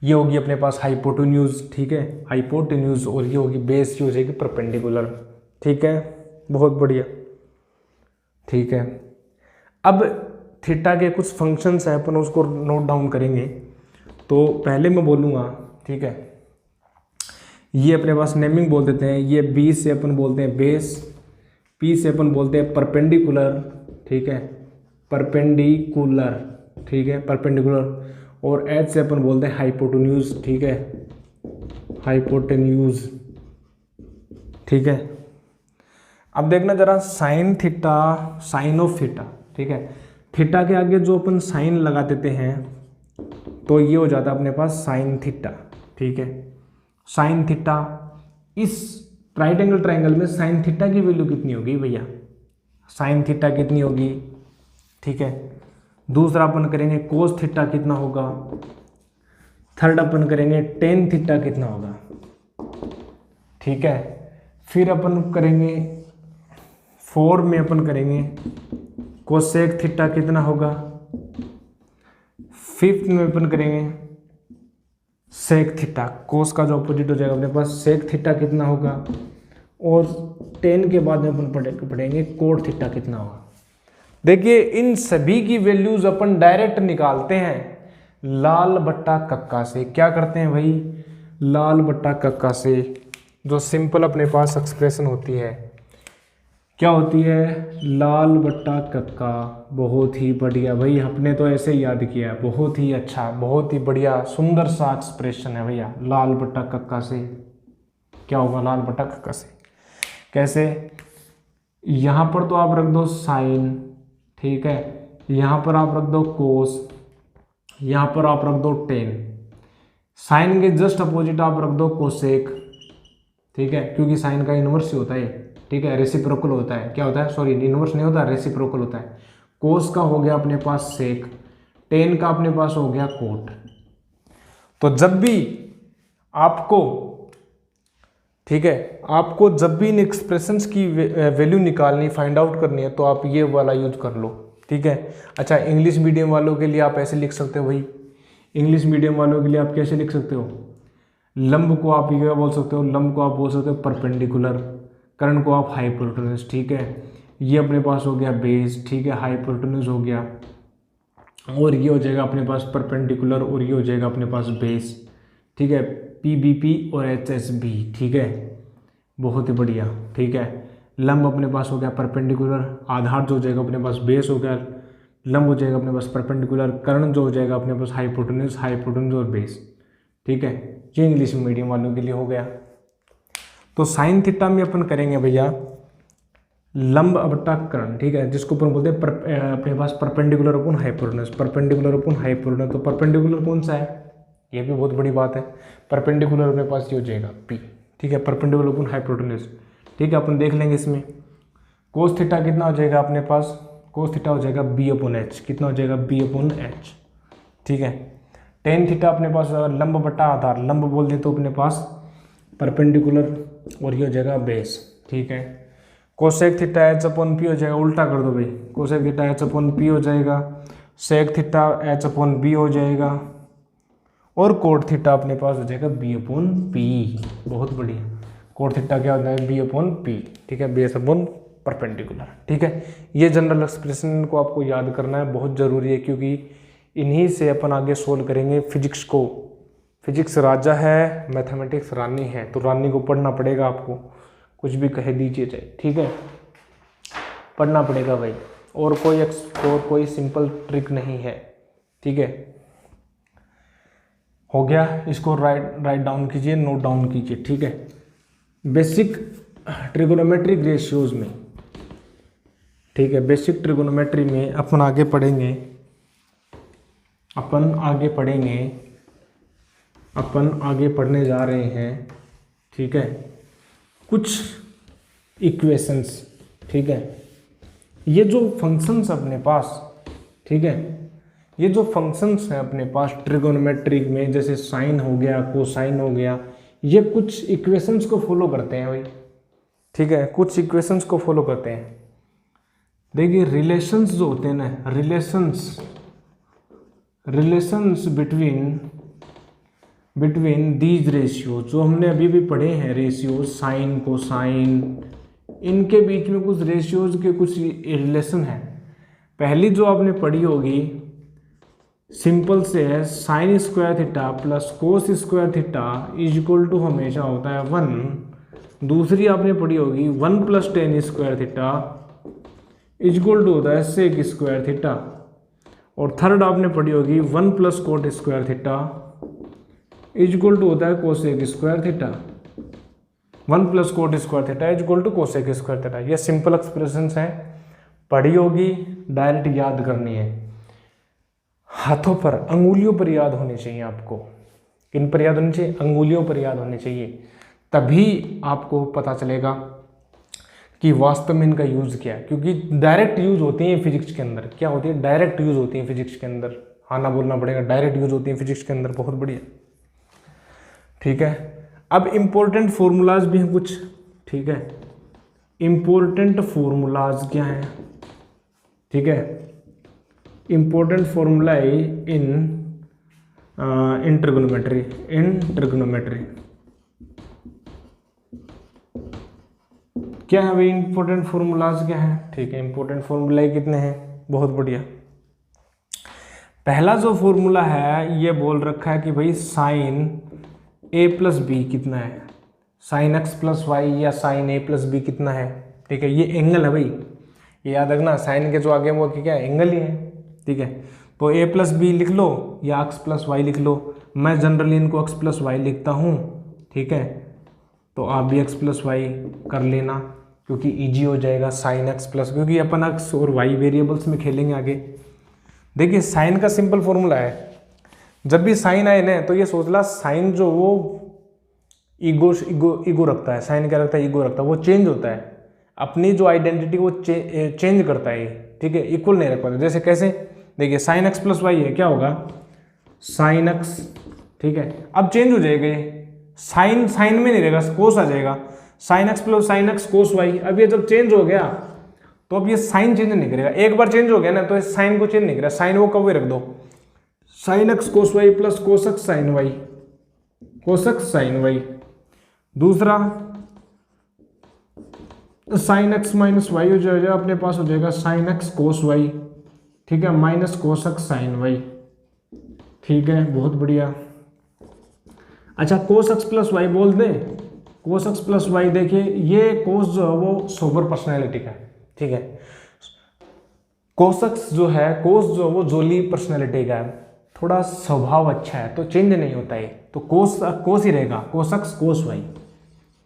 ये होगी अपने पास हाइपोटेन्यूज, ठीक है, हाइपोटेन्यूज, और ये होगी बेस, ये हो जाएगी परपेंडिकुलर, ठीक है। बहुत बढ़िया, ठीक है। अब थीटा के कुछ फंक्शंस हैं, अपन उसको नोट डाउन करेंगे। तो पहले मैं बोलूँगा, ठीक है, ये अपने पास नेमिंग बोल देते हैं। ये बी से अपन बोलते हैं बेस, पी से अपन बोलते हैं परपेंडिकुलर, ठीक है, परपेंडिकुलर, ठीक है, परपेंडिकुलर, और एच से अपन बोलते हैं हाइपोटेन्यूज, ठीक है, हाइपोटेन्यूज, ठीक है। अब देखना जरा sine theta, sine of theta, ठीक है। थीटा के आगे जो अपन साइन लगा देते हैं तो ये हो जाता है अपने पास साइन थीटा, ठीक है। साइन थीटा, इस राइट एंगल ट्राइंगल में साइन थीटा की वैल्यू कितनी होगी भैया, साइन थीटा कितनी होगी, ठीक है। दूसरा अपन करेंगे कोस थीटा कितना होगा, थर्ड अपन करेंगे टेन थीटा कितना होगा, ठीक है। फिर अपन करेंगे फोर में अपन करेंगे कोसेक थीटा कितना होगा, फिफ्थ में अपन करेंगे सेक थीटा, कोस का जो अपोजिट हो जाएगा अपने पास सेक थीटा कितना होगा, और 10 के बाद में अपन पढ़ेंगे कोट थीटा कितना होगा। देखिए इन सभी की वैल्यूज अपन डायरेक्ट निकालते हैं लाल बट्टा कक्का से। क्या करते हैं भाई, लाल बट्टा कक्का से जो सिंपल अपने पास एक्सप्रेशन होती है, क्या होती है, लाल बट्टा कक्का। बहुत ही बढ़िया भाई, आपने तो ऐसे ही याद किया, बहुत ही अच्छा, बहुत ही बढ़िया, सुंदर सा एक्सप्रेशन है भैया। लाल बट्टा कक्का से क्या होगा, लाल बट्टा कक्का से कैसे, यहाँ पर तो आप रख दो साइन, ठीक है, यहाँ पर आप रख दो कोस, यहाँ पर आप रख दो टेन, साइन के जस्ट अपोजिट आप रख दो कोसेक, ठीक है, क्योंकि साइन का इनवर्स ही होता है, ठीक है, रेसिप्रोकल होता है, क्या होता है, सॉरी इनवर्स नहीं होता, रेसिप्रोकल होता है। कोस का हो गया अपने पास सेक, टेन का अपने पास हो गया कोट। तो जब भी आपको, ठीक है, आपको जब भी इन एक्सप्रेशंस की वैल्यू निकालनी, फाइंड आउट करनी है, तो आप ये वाला यूज कर लो, ठीक है। अच्छा, इंग्लिश मीडियम वालों के लिए आप ऐसे लिख सकते हो भाई, इंग्लिश मीडियम वालों के लिए आप कैसे लिख सकते हो, लंब को आप ये बोल सकते हो, लंब को आप बोल सकते हो परपेंडिकुलर, कर्ण को आप हाइपोटेन्यूज, ठीक है, ये अपने पास हो गया बेस, ठीक है, हाइपोटेन्यूज हो गया, और ये हो जाएगा अपने पास परपेंडिकुलर, और ये हो जाएगा अपने पास बेस, ठीक है, PBP और HSB, ठीक है, बहुत ही बढ़िया, ठीक है। लंब अपने पास हो गया परपेंडिकुलर, आधार जो हो जाएगा अपने पास बेस हो गया, लंब हो जाएगा अपने पास परपेंडिकुलर, कर्ण जो हो जाएगा अपने पास हाइपोटेन्यूज, हाइपोटेन्यूज और बेस, ठीक है। ये इंग्लिश मीडियम वालों के लिए हो गया। तो साइन थीटा में अपन करेंगे भैया लंब बट्टा कर्ण, ठीक है, जिसको अपन बोलते हैं अपने पास perpendicular upon hypotenuse, perpendicular upon hypotenuse. तो परपेंडिकुलर कौन सा है, ये भी बहुत बड़ी बात है, परपेंडिकुलर अपने पास ये हो जाएगा P, ठीक है, परपेंडिकुलर अपॉन हाइपोटेन्यूज, ठीक है, अपन देख लेंगे इसमें। कोस थीटा कितना हो जाएगा अपने पास, कोस थीटा हो जाएगा B अपॉन H, कितना हो जाएगा B अपॉन H, ठीक है। टेन थीटा अपने पास लंब बट्टा आधार, लंब बोल दें तो अपने पास परपेंडिकुलर, और ये हो जाएगा बेस, ठीक है। Cosec theta H upon P हो जाएगा, उल्टा कर दो भाई, cosec theta H upon P हो जाएगा, sec theta H upon B हो जाएगा, और कोट थीटा अपने पास हो जाएगा B अपॉन P, बहुत बढ़िया। कोट थीटा क्या होता है, B अपॉन P, ठीक है, बेस अपॉन परपेंडिकुलर, ठीक है। ये जनरल एक्सप्रेशन को आपको याद करना है, बहुत ज़रूरी है, क्योंकि इन्हीं से अपन आगे सोल्व करेंगे फिजिक्स को। फिजिक्स राजा है, मैथमेटिक्स रानी है, तो रानी को पढ़ना पड़ेगा आपको, कुछ भी कह दीजिए चाहे, ठीक है, पढ़ना पड़ेगा भाई, और कोई सिंपल ट्रिक नहीं है, ठीक है। हो गया, इसको राइट डाउन कीजिए, नोट डाउन कीजिए, ठीक है। बेसिक ट्रिगोनोमेट्रिक रेशियोज में, ठीक है, बेसिक ट्रिगोनोमेट्री में अपन आगे पढ़ेंगे, अपन आगे पढ़ने जा रहे हैं, ठीक है, कुछ इक्वेशंस, ठीक है। ये जो फंक्शंस अपने पास, ठीक है, ये जो फंक्शंस हैं अपने पास ट्रिगोनोमेट्रिक में, जैसे साइन हो गया, कोसाइन हो गया, ये कुछ इक्वेशंस को फॉलो करते हैं भाई, ठीक है, कुछ इक्वेशंस को फॉलो करते हैं। देखिए रिलेशंस जो होते हैं ना, रिलेशंस बिटवीन दीज रेशियो, जो हमने अभी भी पढ़े हैं रेशियो, साइन कोसाइन, इनके बीच में कुछ रेशियोज के कुछ रिलेशन है। पहली जो आपने पढ़ी होगी सिंपल से है, sine square theta plus cos square theta is equal to हमेशा होता है 1। दूसरी आपने पढ़ी होगी 1 plus tan square theta is equal to होता है सेक स्क्वायर थीटा। और थर्ड आपने पढ़ी होगी 1 plus cot square theta is equal to होता है cosec square theta. 1 plus cot square theta is equal to cosec square theta. ये simple expressions हैं, पढ़ी होगी, डायरेक्ट याद करनी है, हाथों पर, अंगुलियों पर याद होनी चाहिए आपको। किन पर याद होनी चाहिए? अंगुलियों पर याद होनी चाहिए, तभी आपको पता चलेगा कि वास्तव में इनका यूज़ क्या है। क्योंकि डायरेक्ट यूज़ होती है फिजिक्स के अंदर। क्या होती है? डायरेक्ट यूज़ होती है फिजिक्स के अंदर। हाँ ना बोलना पड़ेगा, डायरेक्ट यूज़ होती है फिजिक्स के अंदर। बहुत बढ़िया, ठीक है। अब इम्पोर्टेंट फॉर्मूलाज भी हैं कुछ, ठीक है। इम्पोर्टेंट फॉर्मूलाज क्या हैं? ठीक है, इम्पोर्टेंट फॉर्मूला इन ट्रिगोनोमेट्री क्या है भाई? इंपॉर्टेंट फॉर्मूलाज क्या है? ठीक है, इंपॉर्टेंट फॉर्मूला कितने हैं? बहुत बढ़िया। पहला जो फॉर्मूला है ये बोल रखा है कि भाई साइन ए प्लस बी कितना है, साइन एक्स प्लस वाई या साइन ए प्लस बी कितना है। ठीक है, ये एंगल है भाई, ये याद रखना, साइन के जो आगे वो क्या है, एंगल ही है। ठीक है, तो ए प्लस बी लिख लो या एक्स प्लस वाई लिख लो। मैं जनरली इनको एक्स प्लस वाई लिखता हूँ। ठीक है, तो आप भी एक्स प्लस वाई कर लेना क्योंकि इजी हो जाएगा साइन एक्स प्लस, क्योंकि अपन एक्स और वाई वेरिएबल्स में खेलेंगे आगे। देखिए साइन का सिंपल फॉर्मूला है, जब भी साइन आए ना तो ये सोच ला साइन जो वो ईगो रखता है। साइन क्या रखता है, ईगो रखता है, वो चेंज होता है, अपनी जो आइडेंटिटी वो चेंज करता है। ठीक है, इक्वल नहीं रख पाता। जैसे कैसे, देखिए साइन एक्स प्लस वाई है, क्या होगा साइन एक्स। ठीक है, अब चेंज हो जाएगा ये, साइन साइन में नहीं रहेगा, कोस आ जाएगा, sine x plus sine x cos y. अब ये जब चेंज हो गया तो अब ये साइन चेंज नहीं करेगा, एक बार चेंज हो गया ना तो इस साइन को चेंज नहीं करेगा, साइन वो कब रख दो, sine x cos y plus cos x sine y, cos x sine y. दूसरा साइन एक्स माइनस वाई हो जाएगा, अपने पास हो जाएगा साइन एक्स कोस वाई। ठीक है, minus cos x sine Y. ठीक है, बहुत बढ़िया। अच्छा, कोस एक्स प्लस वाई बोल दें, कोस एक्स प्लस वाई। देखिए ये कोस जो है वो सोबर पर्सनैलिटी का है। ठीक है, कोस एक्स जो है, कोस जो है वो जोली पर्सनैलिटी का है, थोड़ा स्वभाव अच्छा है तो चेंज नहीं होता है, तो कोस ही रहेगा, कोस एक्स कोस वाई।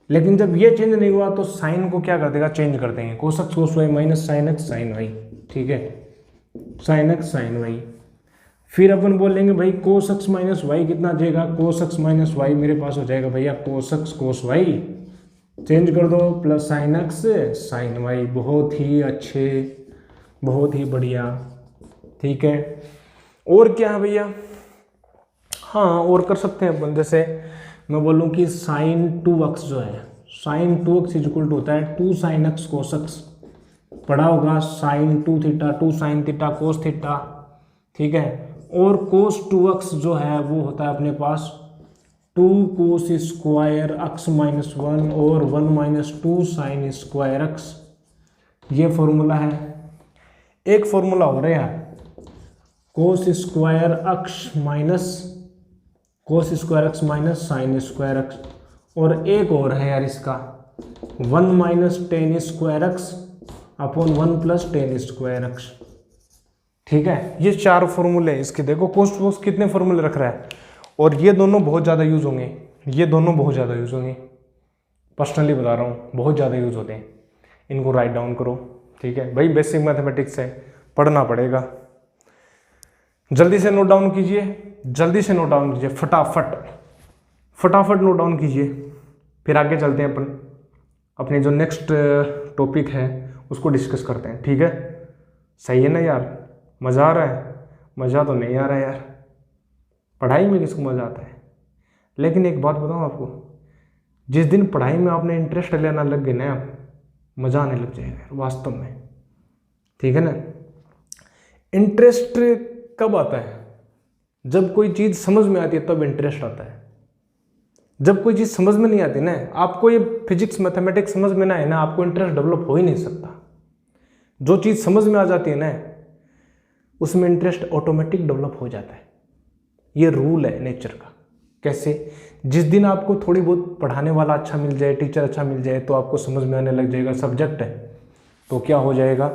लेकिन जब ये चेंज नहीं हुआ तो साइन को क्या कर देगा, चेंज कर देंगे, cos x cos y minus sine x sine Y. ठीक है, साइन एक्स साइन वाई। फिर अपन बोलेंगे भाई कोस एक्स माइनस वाई कितना आ जाएगा, कोस एक्स माइनस वाई मेरे पास हो जाएगा भैया cos x cos Y, change कर दो, plus sine x sine Y. बहुत ही अच्छे, बहुत ही बढ़िया। ठीक है, और क्या है भैया, हाँ और कर सकते हैं अपन। जैसे मैं बोलूँ कि साइन 2x जो है, sign 2x is equal to होता है 2 साइन एक्स कोस एक्स, पढ़ा होगा sine 2 theta 2 sine theta cos theta. ठीक है, और कोस 2x जो है वो होता है अपने पास 2 कोस स्क्वायर एक्स माइनस 1 और 1 माइनस 2 साइन स्क्वायर एक्स। ये फॉर्मूला है। एक फॉर्मूला हो रहा है cos square x minus cos square x minus sine square x, और एक और है यार इसका 1 minus ten square x upon 1 plus tan square x. ठीक है, ये 4 फॉर्मूले हैं इसके। देखो कोस वोस कितने फॉर्मूले रख रहा है, और ये दोनों बहुत ज़्यादा यूज़ होंगे, ये दोनों बहुत ज़्यादा यूज़ होंगे, पर्सनली बता रहा हूँ, बहुत ज़्यादा यूज़ होते हैं। इनको राइट डाउन करो। ठीक है भाई, बेसिक मैथमेटिक्स है, पढ़ना पड़ेगा। जल्दी से नोट डाउन कीजिए, जल्दी से नोट डाउन कीजिए, फटाफट फटाफट नोट डाउन कीजिए। फिर आगे चलते हैं अपन अपने जो नेक्स्ट टॉपिक है उसको डिस्कस करते हैं। ठीक है, सही है ना यार, मज़ा आ रहा है? मज़ा तो नहीं आ रहा है यार, पढ़ाई में किसको मज़ा आता है। लेकिन एक बात बताऊँ आपको, जिस दिन पढ़ाई में आपने इंटरेस्ट लेना लग गए ना, मज़ा आने लग जाएगा वास्तव में। ठीक है ना, इंटरेस्ट कब आता है? जब कोई चीज़ समझ में आती है तब इंटरेस्ट आता है। जब कोई चीज़ समझ में नहीं आती ना, आपको ये फिजिक्स मैथमेटिक्स समझ में ना है ना, आपको इंटरेस्ट डेवलप हो ही नहीं सकता। जो चीज़ समझ में आ जाती है ना, उसमें इंटरेस्ट ऑटोमेटिक डेवलप हो जाता है। ये रूल है नेचर का। कैसे? जिस दिन आपको थोड़ी बहुत पढ़ाने वाला अच्छा मिल जाए, टीचर अच्छा मिल जाए, तो आपको समझ में आने लग जाएगा सब्जेक्ट है, तो क्या हो जाएगा,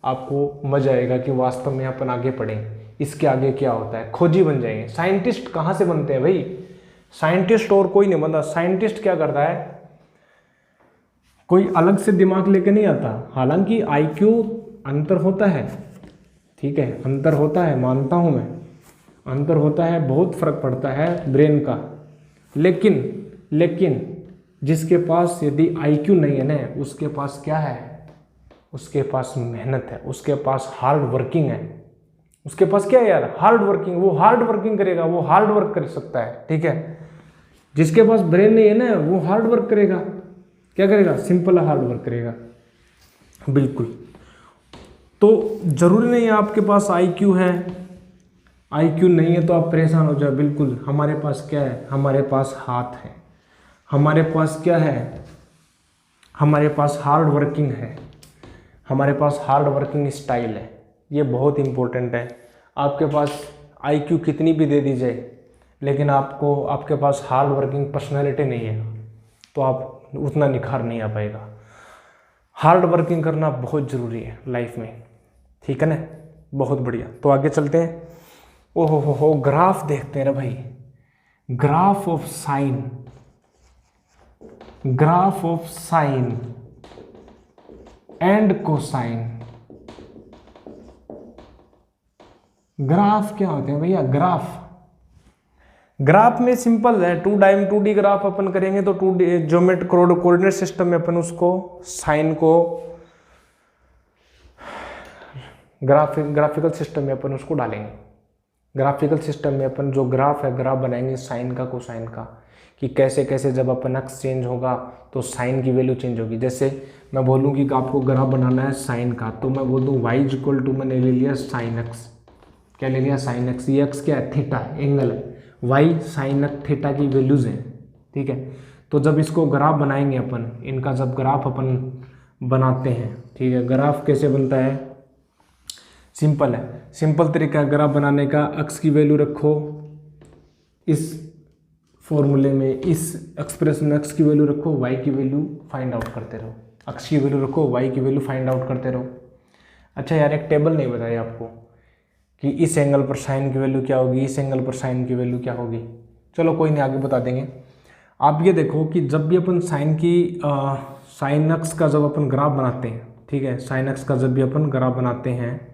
आपको मजा आएगा कि वास्तव में अपन आगे पढ़ें, इसके आगे क्या होता है, खोजी बन जाएंगे। साइंटिस्ट कहाँ से बनते हैं भाई? साइंटिस्ट और कोई नहीं बनता। साइंटिस्ट क्या करता है, कोई अलग से दिमाग लेके नहीं आता। हालांकि आईक्यू अंतर होता है, ठीक है, अंतर होता है, मानता हूँ मैं, अंतर होता है, बहुत फर्क पड़ता है ब्रेन का। लेकिन जिसके पास यदि आईक्यू नहीं है ना, उसके पास क्या है, उसके पास मेहनत है, उसके पास हार्ड वर्किंग है। उसके पास क्या है यार, हार्ड वर्किंग। वो हार्ड वर्किंग करेगा, वो हार्ड वर्क कर सकता है। ठीक है, जिसके पास ब्रेन नहीं है ना, वो हार्ड वर्क करेगा। क्या करेगा? सिंपल हार्ड वर्क करेगा। बिल्कुल। तो जरूरी नहीं है आपके पास आईक्यू है, आईक्यू नहीं है तो आप परेशान हो जाओ। बिल्कुल, हमारे पास क्या है, हमारे पास हाथ है, हमारे पास क्या है, हमारे पास हार्ड वर्किंग है, हमारे पास हार्ड वर्किंग स्टाइल है। ये बहुत इम्पोर्टेंट है। आपके पास आईक्यू कितनी भी दे दी जाए, लेकिन आपके पास हार्ड वर्किंग पर्सनैलिटी नहीं है तो आप उतना निखार नहीं आ पाएगा। हार्ड वर्किंग करना बहुत ज़रूरी है लाइफ में, ठीक है ना। बहुत बढ़िया, तो आगे चलते हैं। ओहो हो, ग्राफ देखते हैं रे भाई। Graph of sine, graph of sine and cosine. Graph क्या होते हैं भैया? ग्राफ में सिंपल है, 2D ग्राफ अपन करेंगे तो 2D ज्योमेट्रिक कोऑर्डिनेट सिस्टम में अपन उसको साइन को ग्राफिकल सिस्टम में अपन उसको डालेंगे। ग्राफिकल सिस्टम में अपन जो ग्राफ बनाएंगे साइन का कोसाइन का, कि कैसे कैसे जब अपन अक्स चेंज होगा तो साइन की वैल्यू चेंज होगी। जैसे मैं बोलूँ कि आपको ग्राफ बनाना है साइन का, तो मैं बोल दूँ y इक्वल टू, मैंने ले लिया साइन एक्स। क्या ले लिया? Sine x. ये एक्स क्या है? थीटा, एंगल है। y साइन थीटा की वैल्यूज हैं, ठीक है। तो जब इसको ग्राफ बनाएंगे अपन, इनका जब ग्राफ अपन बनाते हैं, ठीक है। ग्राफ कैसे बनता है? सिंपल है, सिंपल तरीका ग्राफ बनाने का। अक्स की वैल्यू रखो इस फॉर्मूले में, इस एक्सप्रेशन में अक्स की वैल्यू रखो, y की वैल्यू फाइंड आउट करते रहो। अक्स की वैल्यू रखो, y की वैल्यू फाइंड आउट करते रहो। अच्छा यार, एक टेबल नहीं बताया आपको कि इस एंगल पर साइन की वैल्यू क्या होगी, इस एंगल पर साइन की वैल्यू क्या होगी। चलो कोई नहीं, आगे बता देंगे। आप ये देखो कि जब भी अपन साइन एक्स का जब अपन ग्राफ बनाते हैं, ठीक है, साइन एक्स का जब भी अपन ग्राफ बनाते हैं,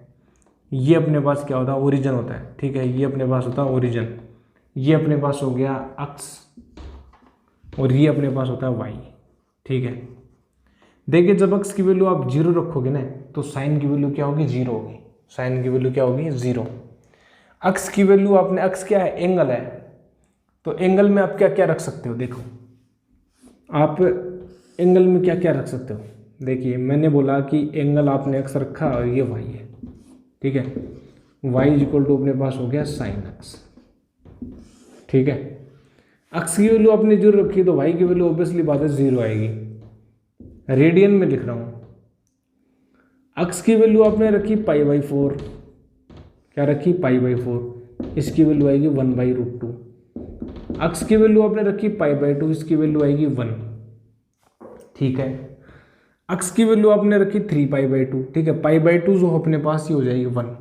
ये अपने पास क्या होता है? ओरिजिन होता है, ठीक है। ये अपने पास होता है ओरिजिन, ये अपने पास हो गया एक्स, और ये अपने पास होता है वाई, ठीक है। देखिए जब एक्स की वैल्यू आप 0 रखोगे ना, तो साइन की वैल्यू क्या होगी? 0 होगी। साइन की वैल्यू क्या होगी? 0। एक्स की वैल्यू आपने, एक्स क्या है? एंगल है। तो एंगल में आप क्या क्या रख सकते हो? देखो आप एंगल में क्या क्या रख सकते हो। देखिए मैंने बोला कि एंगल आपने एक्स रखा और ये वाई है, ठीक है। y इक्वल टू अपने पास हो गया साइन एक्स, ठीक है। एक्स की वैल्यू आपने 0 रखी तो y की वैल्यू ऑब्वियसली बात है 0 आएगी। रेडियन में लिख रहा हूँ। एक्स की वैल्यू आपने रखी π/4, क्या रखी? π/4, इसकी वैल्यू आएगी 1/√2। एक्स की वैल्यू आपने रखी π/2, इसकी वैल्यू आएगी 1, ठीक है। एक्स की वैल्यू आपने रखी 3π/2, ठीक है। π/2 जो अपने पास ही हो जाएगी 1,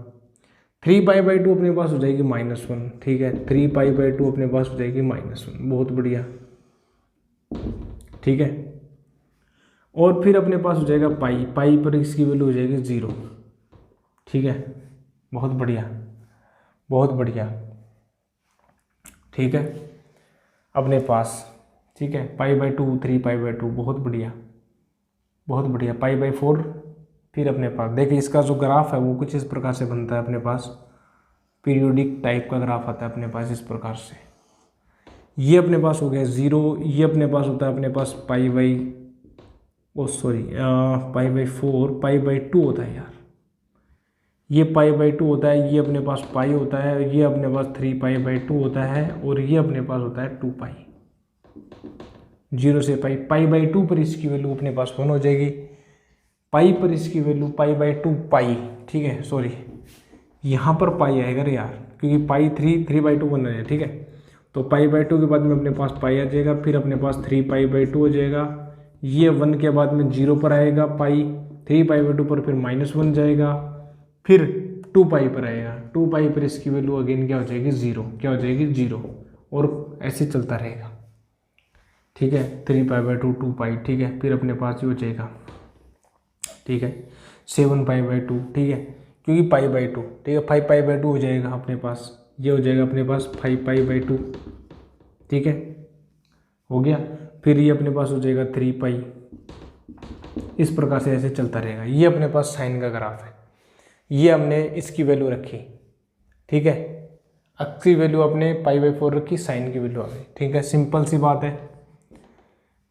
3π/2 अपने पास हो जाएगी -1, ठीक है। 3π/2 अपने पास हो जाएगी -1, बहुत बढ़िया, ठीक है। और फिर अपने पास हो जाएगा पाई पर इसकी वैल्यू हो जाएगी 0, ठीक है। बहुत बढ़िया, बहुत बढ़िया, ठीक है। अपने पास, ठीक है, π/2, 3π/2, बहुत बढ़िया, बहुत बढ़िया। π/4 फिर अपने पास देखिए इसका जो ग्राफ है वो कुछ इस प्रकार से बनता है। अपने पास पीरियोडिक टाइप का ग्राफ आता है अपने पास इस प्रकार से। ये अपने पास हो गया 0, ये अपने पास होता है अपने पास π/4, π/2 होता है यार, ये π/2 होता है, ये अपने पास पाई होता है, ये अपने पास 3π/2 होता है, और ये अपने पास होता है 2π। 0 से π/2 पर इसकी वैल्यू अपने पास 1 हो जाएगी, पाई पर इसकी वैल्यू π/2 पाई, ठीक है। सॉरी, यहाँ पर पाई आएगा रे यार, क्योंकि पाई 3/2 बन रहा है, ठीक है। तो π/2 के बाद में अपने पास पाई आ जाएगा, फिर अपने पास 3π/2 हो जाएगा, ये 1 के बाद में 0 पर आएगा पाई, 3π/2 पर फिर -1 जाएगा, फिर 2π पर आएगा, 2π पर इसकी वैल्यू अगेन क्या हो जाएगी? 0, क्या हो जाएगी? 0, और ऐसे चलता रहेगा, ठीक है। 3π/2, 2π, ठीक है। फिर अपने पास ये हो जाएगा, ठीक है, 7π/2, ठीक है, क्योंकि π/2, ठीक है। 5π/2 हो जाएगा अपने पास, ये हो जाएगा अपने पास 5π/2, ठीक है, हो गया। फिर ये अपने पास हो जाएगा 3π, इस प्रकार से ऐसे चलता रहेगा। ये अपने पास साइन का ग्राफ है, ये हमने इसकी वैल्यू रखी, ठीक है। एक्स की वैल्यू अपने π/4 रखी, साइन की वैल्यू आ गई, ठीक है। सिंपल सी बात है।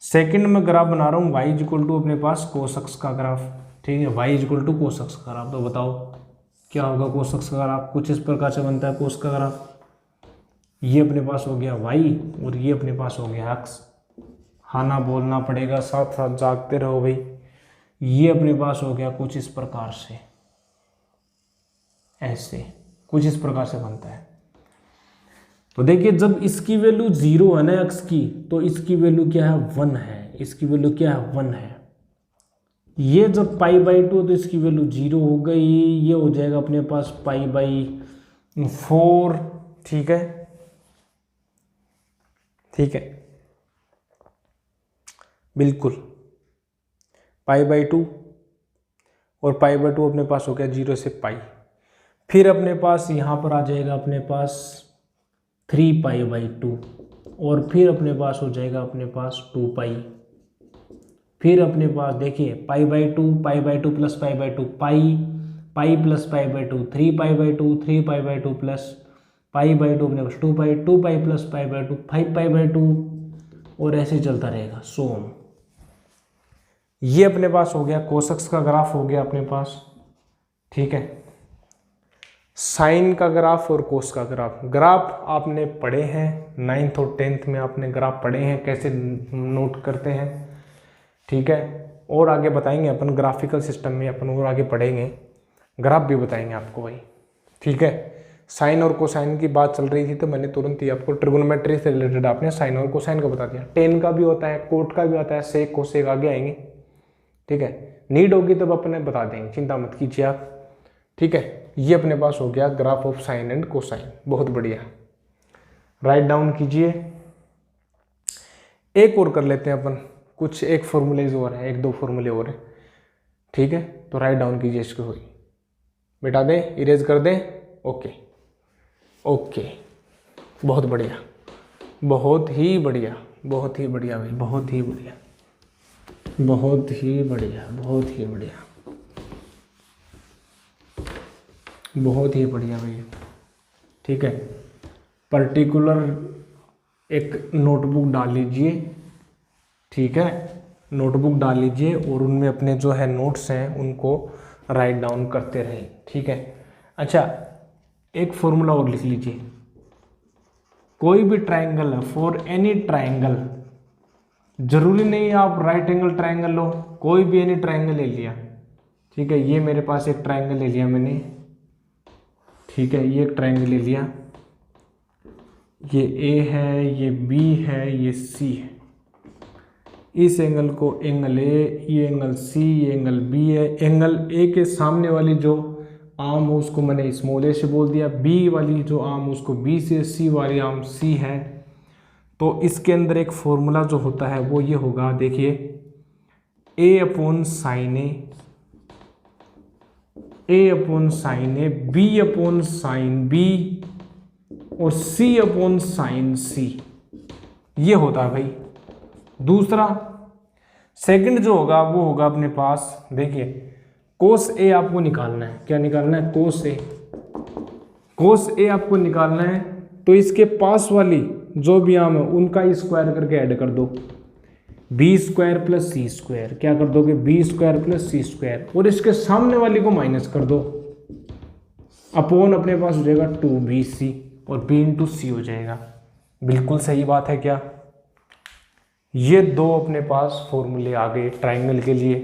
सेकंड में ग्राफ बना रहा हूँ y इक्वल टू अपने पास कोस एक्स का ग्राफ, ठीक है। y equal to cos X का ग्राफ, तो बताओ क्या होगा कोस एक्स का ग्राफ? कुछ इस प्रकार से बनता है कोस का ग्राफ। ये अपने पास हो गया y, और ये अपने पास हो गया x। खाना बोलना पड़ेगा, साथ साथ जागते रहो भाई। ये अपने पास हो गया कुछ इस प्रकार से, ऐसे कुछ इस प्रकार से बनता है। तो देखिए जब इसकी वैल्यू 0 है ना x की, तो इसकी वैल्यू क्या है 1 है, इसकी वैल्यू क्या है 1 है। ये जब π/2 तो इसकी वैल्यू 0 हो गई, ये हो जाएगा अपने पास π/4। ठीक है, ठीक है, बिल्कुल π/2 और π/2 अपने पास हो गया 0 से π। फिर अपने पास यहाँ पर आ जाएगा अपने पास 3π/2 और फिर अपने पास हो जाएगा अपने पास 2π। फिर अपने पास देखिए π/2 प्लस π/2 पाई प्लस π/2 3π/2 3π/2 प्लस π/2 अपने पास 2π प्लस π/2 5π/2 और ऐसे चलता रहेगा सोम। ये अपने पास हो गया कोसक्स का ग्राफ हो गया अपने पास। ठीक है, साइन का ग्राफ और कोस का ग्राफ। ग्राफ आपने पढ़े हैं 9th और 10th में, आपने ग्राफ पढ़े हैं कैसे नोट करते हैं। ठीक है, और आगे बताएंगे अपन ग्राफिकल सिस्टम में, अपन और आगे पढ़ेंगे, ग्राफ भी बताएंगे आपको भाई। ठीक है, साइन और कोसाइन की बात चल रही थी तो मैंने तुरंत ही आपको ट्रिगोनोमेट्री से रिलेटेड आपने साइन और कोसाइन का बता दिया। टेन का भी होता है, कोट का भी होता है, सेक कोसेक आगे आएंगे। ठीक है, नीड होगी तब अपने बता देंगे, चिंता मत कीजिए आप। ठीक है, ये अपने पास हो गया graph of sine and cosine, बहुत बढ़िया। राइट डाउन कीजिए। एक और कर लेते हैं अपन, कुछ एक फॉर्मूलेज और है, 1-2 फॉर्मूले और है। ठीक है, तो राइट डाउन कीजिए इसको, हुई मिटा दें, इरेज कर दें। ओके ओके, बहुत बढ़िया, बहुत ही बढ़िया, बहुत ही बढ़िया भाई, बहुत ही बढ़िया, बहुत ही बढ़िया, बहुत ही बढ़िया, बहुत ही बढ़िया भैया। ठीक है, पर्टिकुलर एक नोटबुक डाल लीजिए। ठीक है, नोटबुक डाल लीजिए और उनमें अपने जो है नोट्स हैं उनको राइट डाउन करते रहें। ठीक है, अच्छा एक फॉर्मूला और लिख लीजिए। कोई भी ट्राइंगल है, फॉर एनी ट्राइंगल, जरूरी नहीं आप राइट एंगल ट्राइंगल लो, कोई भी एनी ट्राइंगल ले लिया। ठीक है, ये मेरे पास एक ट्राइंगल ले लिया मैंने। ठीक है, ये एक ट्राइंगल ले लिया, ये ए है, ये बी है, ये सी है। इस एंगल को एंगल ए, ये एंगल सी, ये एंगल बी है। एंगल ए के सामने वाली जो आर्म हो उसको मैंने स्मॉल ए से बोल दिया, बी वाली जो आर्म उसको बी से, सी वाली आर्म सी है। तो इसके अंदर एक फॉर्मूला जो होता है वो ये होगा, देखिए ए अपॉन साइन ए अपॉन साइन ए, बी अपॉन साइन बी और सी अपॉन साइन सी, ये होता है भाई। दूसरा सेकंड जो होगा वो होगा अपने पास, देखिए कोस ए आपको निकालना है। क्या निकालना है? कोस ए। कोस ए आपको निकालना है तो इसके पास वाली जो भी आर्म है उनका स्क्वायर करके ऐड कर दो, बी स्क्वायर प्लस सी स्क्वायर। क्या कर दोगे? बी स्क्वायर प्लस सी स्क्वायर, और इसके सामने वाली को माइनस कर दो, अपॉन अपने पास हो जाएगा 2bc और b इंटू सी हो जाएगा। बिल्कुल सही बात है क्या? ये दो अपने पास फॉर्मूले आ गए ट्राइंगल के लिए,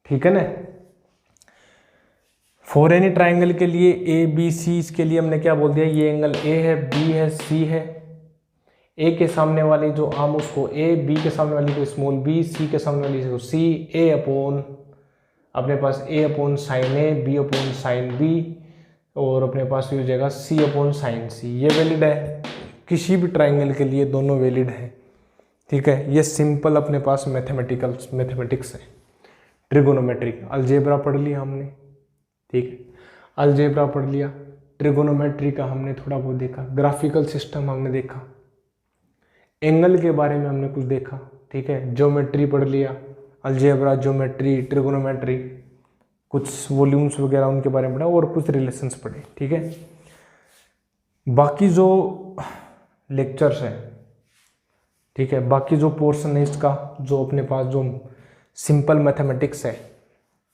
ठीक है ना। फॉर एनी ट्राइंगल के लिए ए बी सी, इसके लिए हमने क्या बोल दिया, ये एंगल ए है, बी है, सी है। ए के सामने वाली जो आर्म उसको ए, बी के सामने वाली को स्मॉल बी, सी के सामने वाली को सी। ए अपॉन अपने पास ए अपॉन साइन ए, बी अपॉन साइन बी और अपने पास ये हो जाएगा सी अपॉन साइन सी। ये वैलिड है किसी भी ट्राइंगल के लिए, दोनों वैलिड है, ठीक है। ये सिंपल अपने पास मैथमेटिक्स है, ट्रिगोनोमेट्रिक। अलजेब्रा पढ़ लिया हमने, ठीक है, अलजेब्रा पढ़ लिया, ट्रिगोनोमेट्री का हमने थोड़ा बहुत देखा, ग्राफिकल सिस्टम हमने देखा, एंगल के बारे में हमने कुछ देखा, ठीक है, ज्योमेट्री पढ़ लिया, अलजेब्रा, ज्योमेट्री, ट्रिगोनोमेट्री, कुछ वॉल्यूम्स वगैरह उनके बारे में पढ़ा और कुछ रिलेशंस पढ़े, ठीक है। बाकी जो लेक्चर्स हैं, ठीक है, बाकी जो पोर्शन है इसका, जो अपने पास जो सिंपल मैथमेटिक्स है,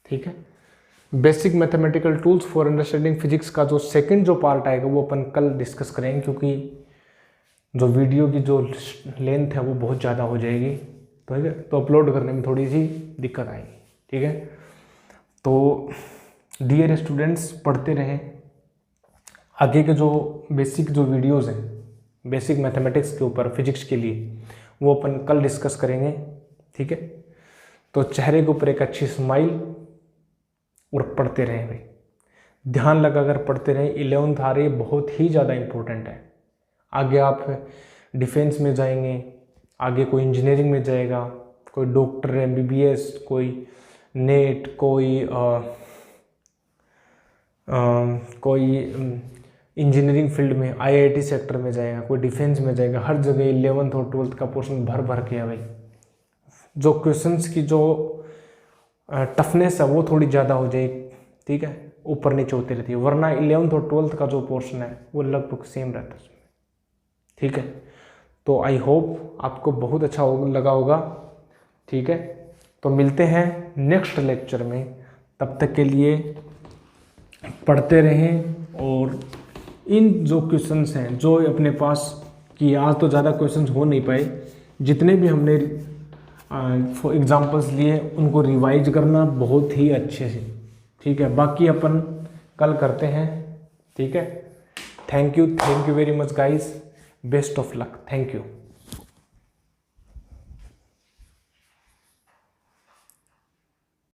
ठीक है, basic mathematical tools for understanding physics का जो सेकंड जो पार्ट आएगा वो अपन कल डिस्कस करेंगे, क्योंकि जो वीडियो की जो लेंथ है वो बहुत ज़्यादा हो जाएगी, ठीक है, तो अपलोड करने में थोड़ी सी दिक्कत आएगी, ठीक है। तो डियर स्टूडेंट्स, पढ़ते रहें, आगे के जो बेसिक जो वीडियोज़ हैं बेसिक मैथमेटिक्स के ऊपर, फिजिक्स के लिए, वो अपन कल डिस्कस करेंगे। ठीक है, तो चेहरे के ऊपर एक अच्छी स्माइल और पढ़ते रहें भाई, ध्यान लगाकर पढ़ते रहें। 11th आ रही है, बहुत ही ज़्यादा इम्पोर्टेंट है। आगे आप डिफेंस में जाएंगे, आगे कोई इंजीनियरिंग में जाएगा, कोई डॉक्टर, MBBS, कोई नेट, कोई इंजीनियरिंग फील्ड में IIT सेक्टर में जाएगा, कोई डिफेंस में जाएगा। हर जगह 11th और 12th का पोर्शन भर भर के है भाई। जो क्वेश्चंस की जो टफनेस है वो थोड़ी ज़्यादा हो जाएगी। ठीक है, ऊपर नीचे होती रहती है, वरना 11th और 12th का जो पोर्शन है वो लगभग सेम रहता है उसमें। ठीक है, तो आई होप आपको बहुत अच्छा लगा होगा। ठीक है, तो मिलते हैं नेक्स्ट लेक्चर में। तब तक के लिए पढ़ते रहें और इन जो क्वेश्चंस हैं जो अपने पास, कि आज तो ज़्यादा क्वेश्चंस हो नहीं पाए, जितने भी हमने एग्जाम्पल्स लिए उनको रिवाइज करना बहुत ही अच्छे से। ठीक है, बाकी अपन कल करते हैं। ठीक है, thank you very much guys, best of luck, thank you.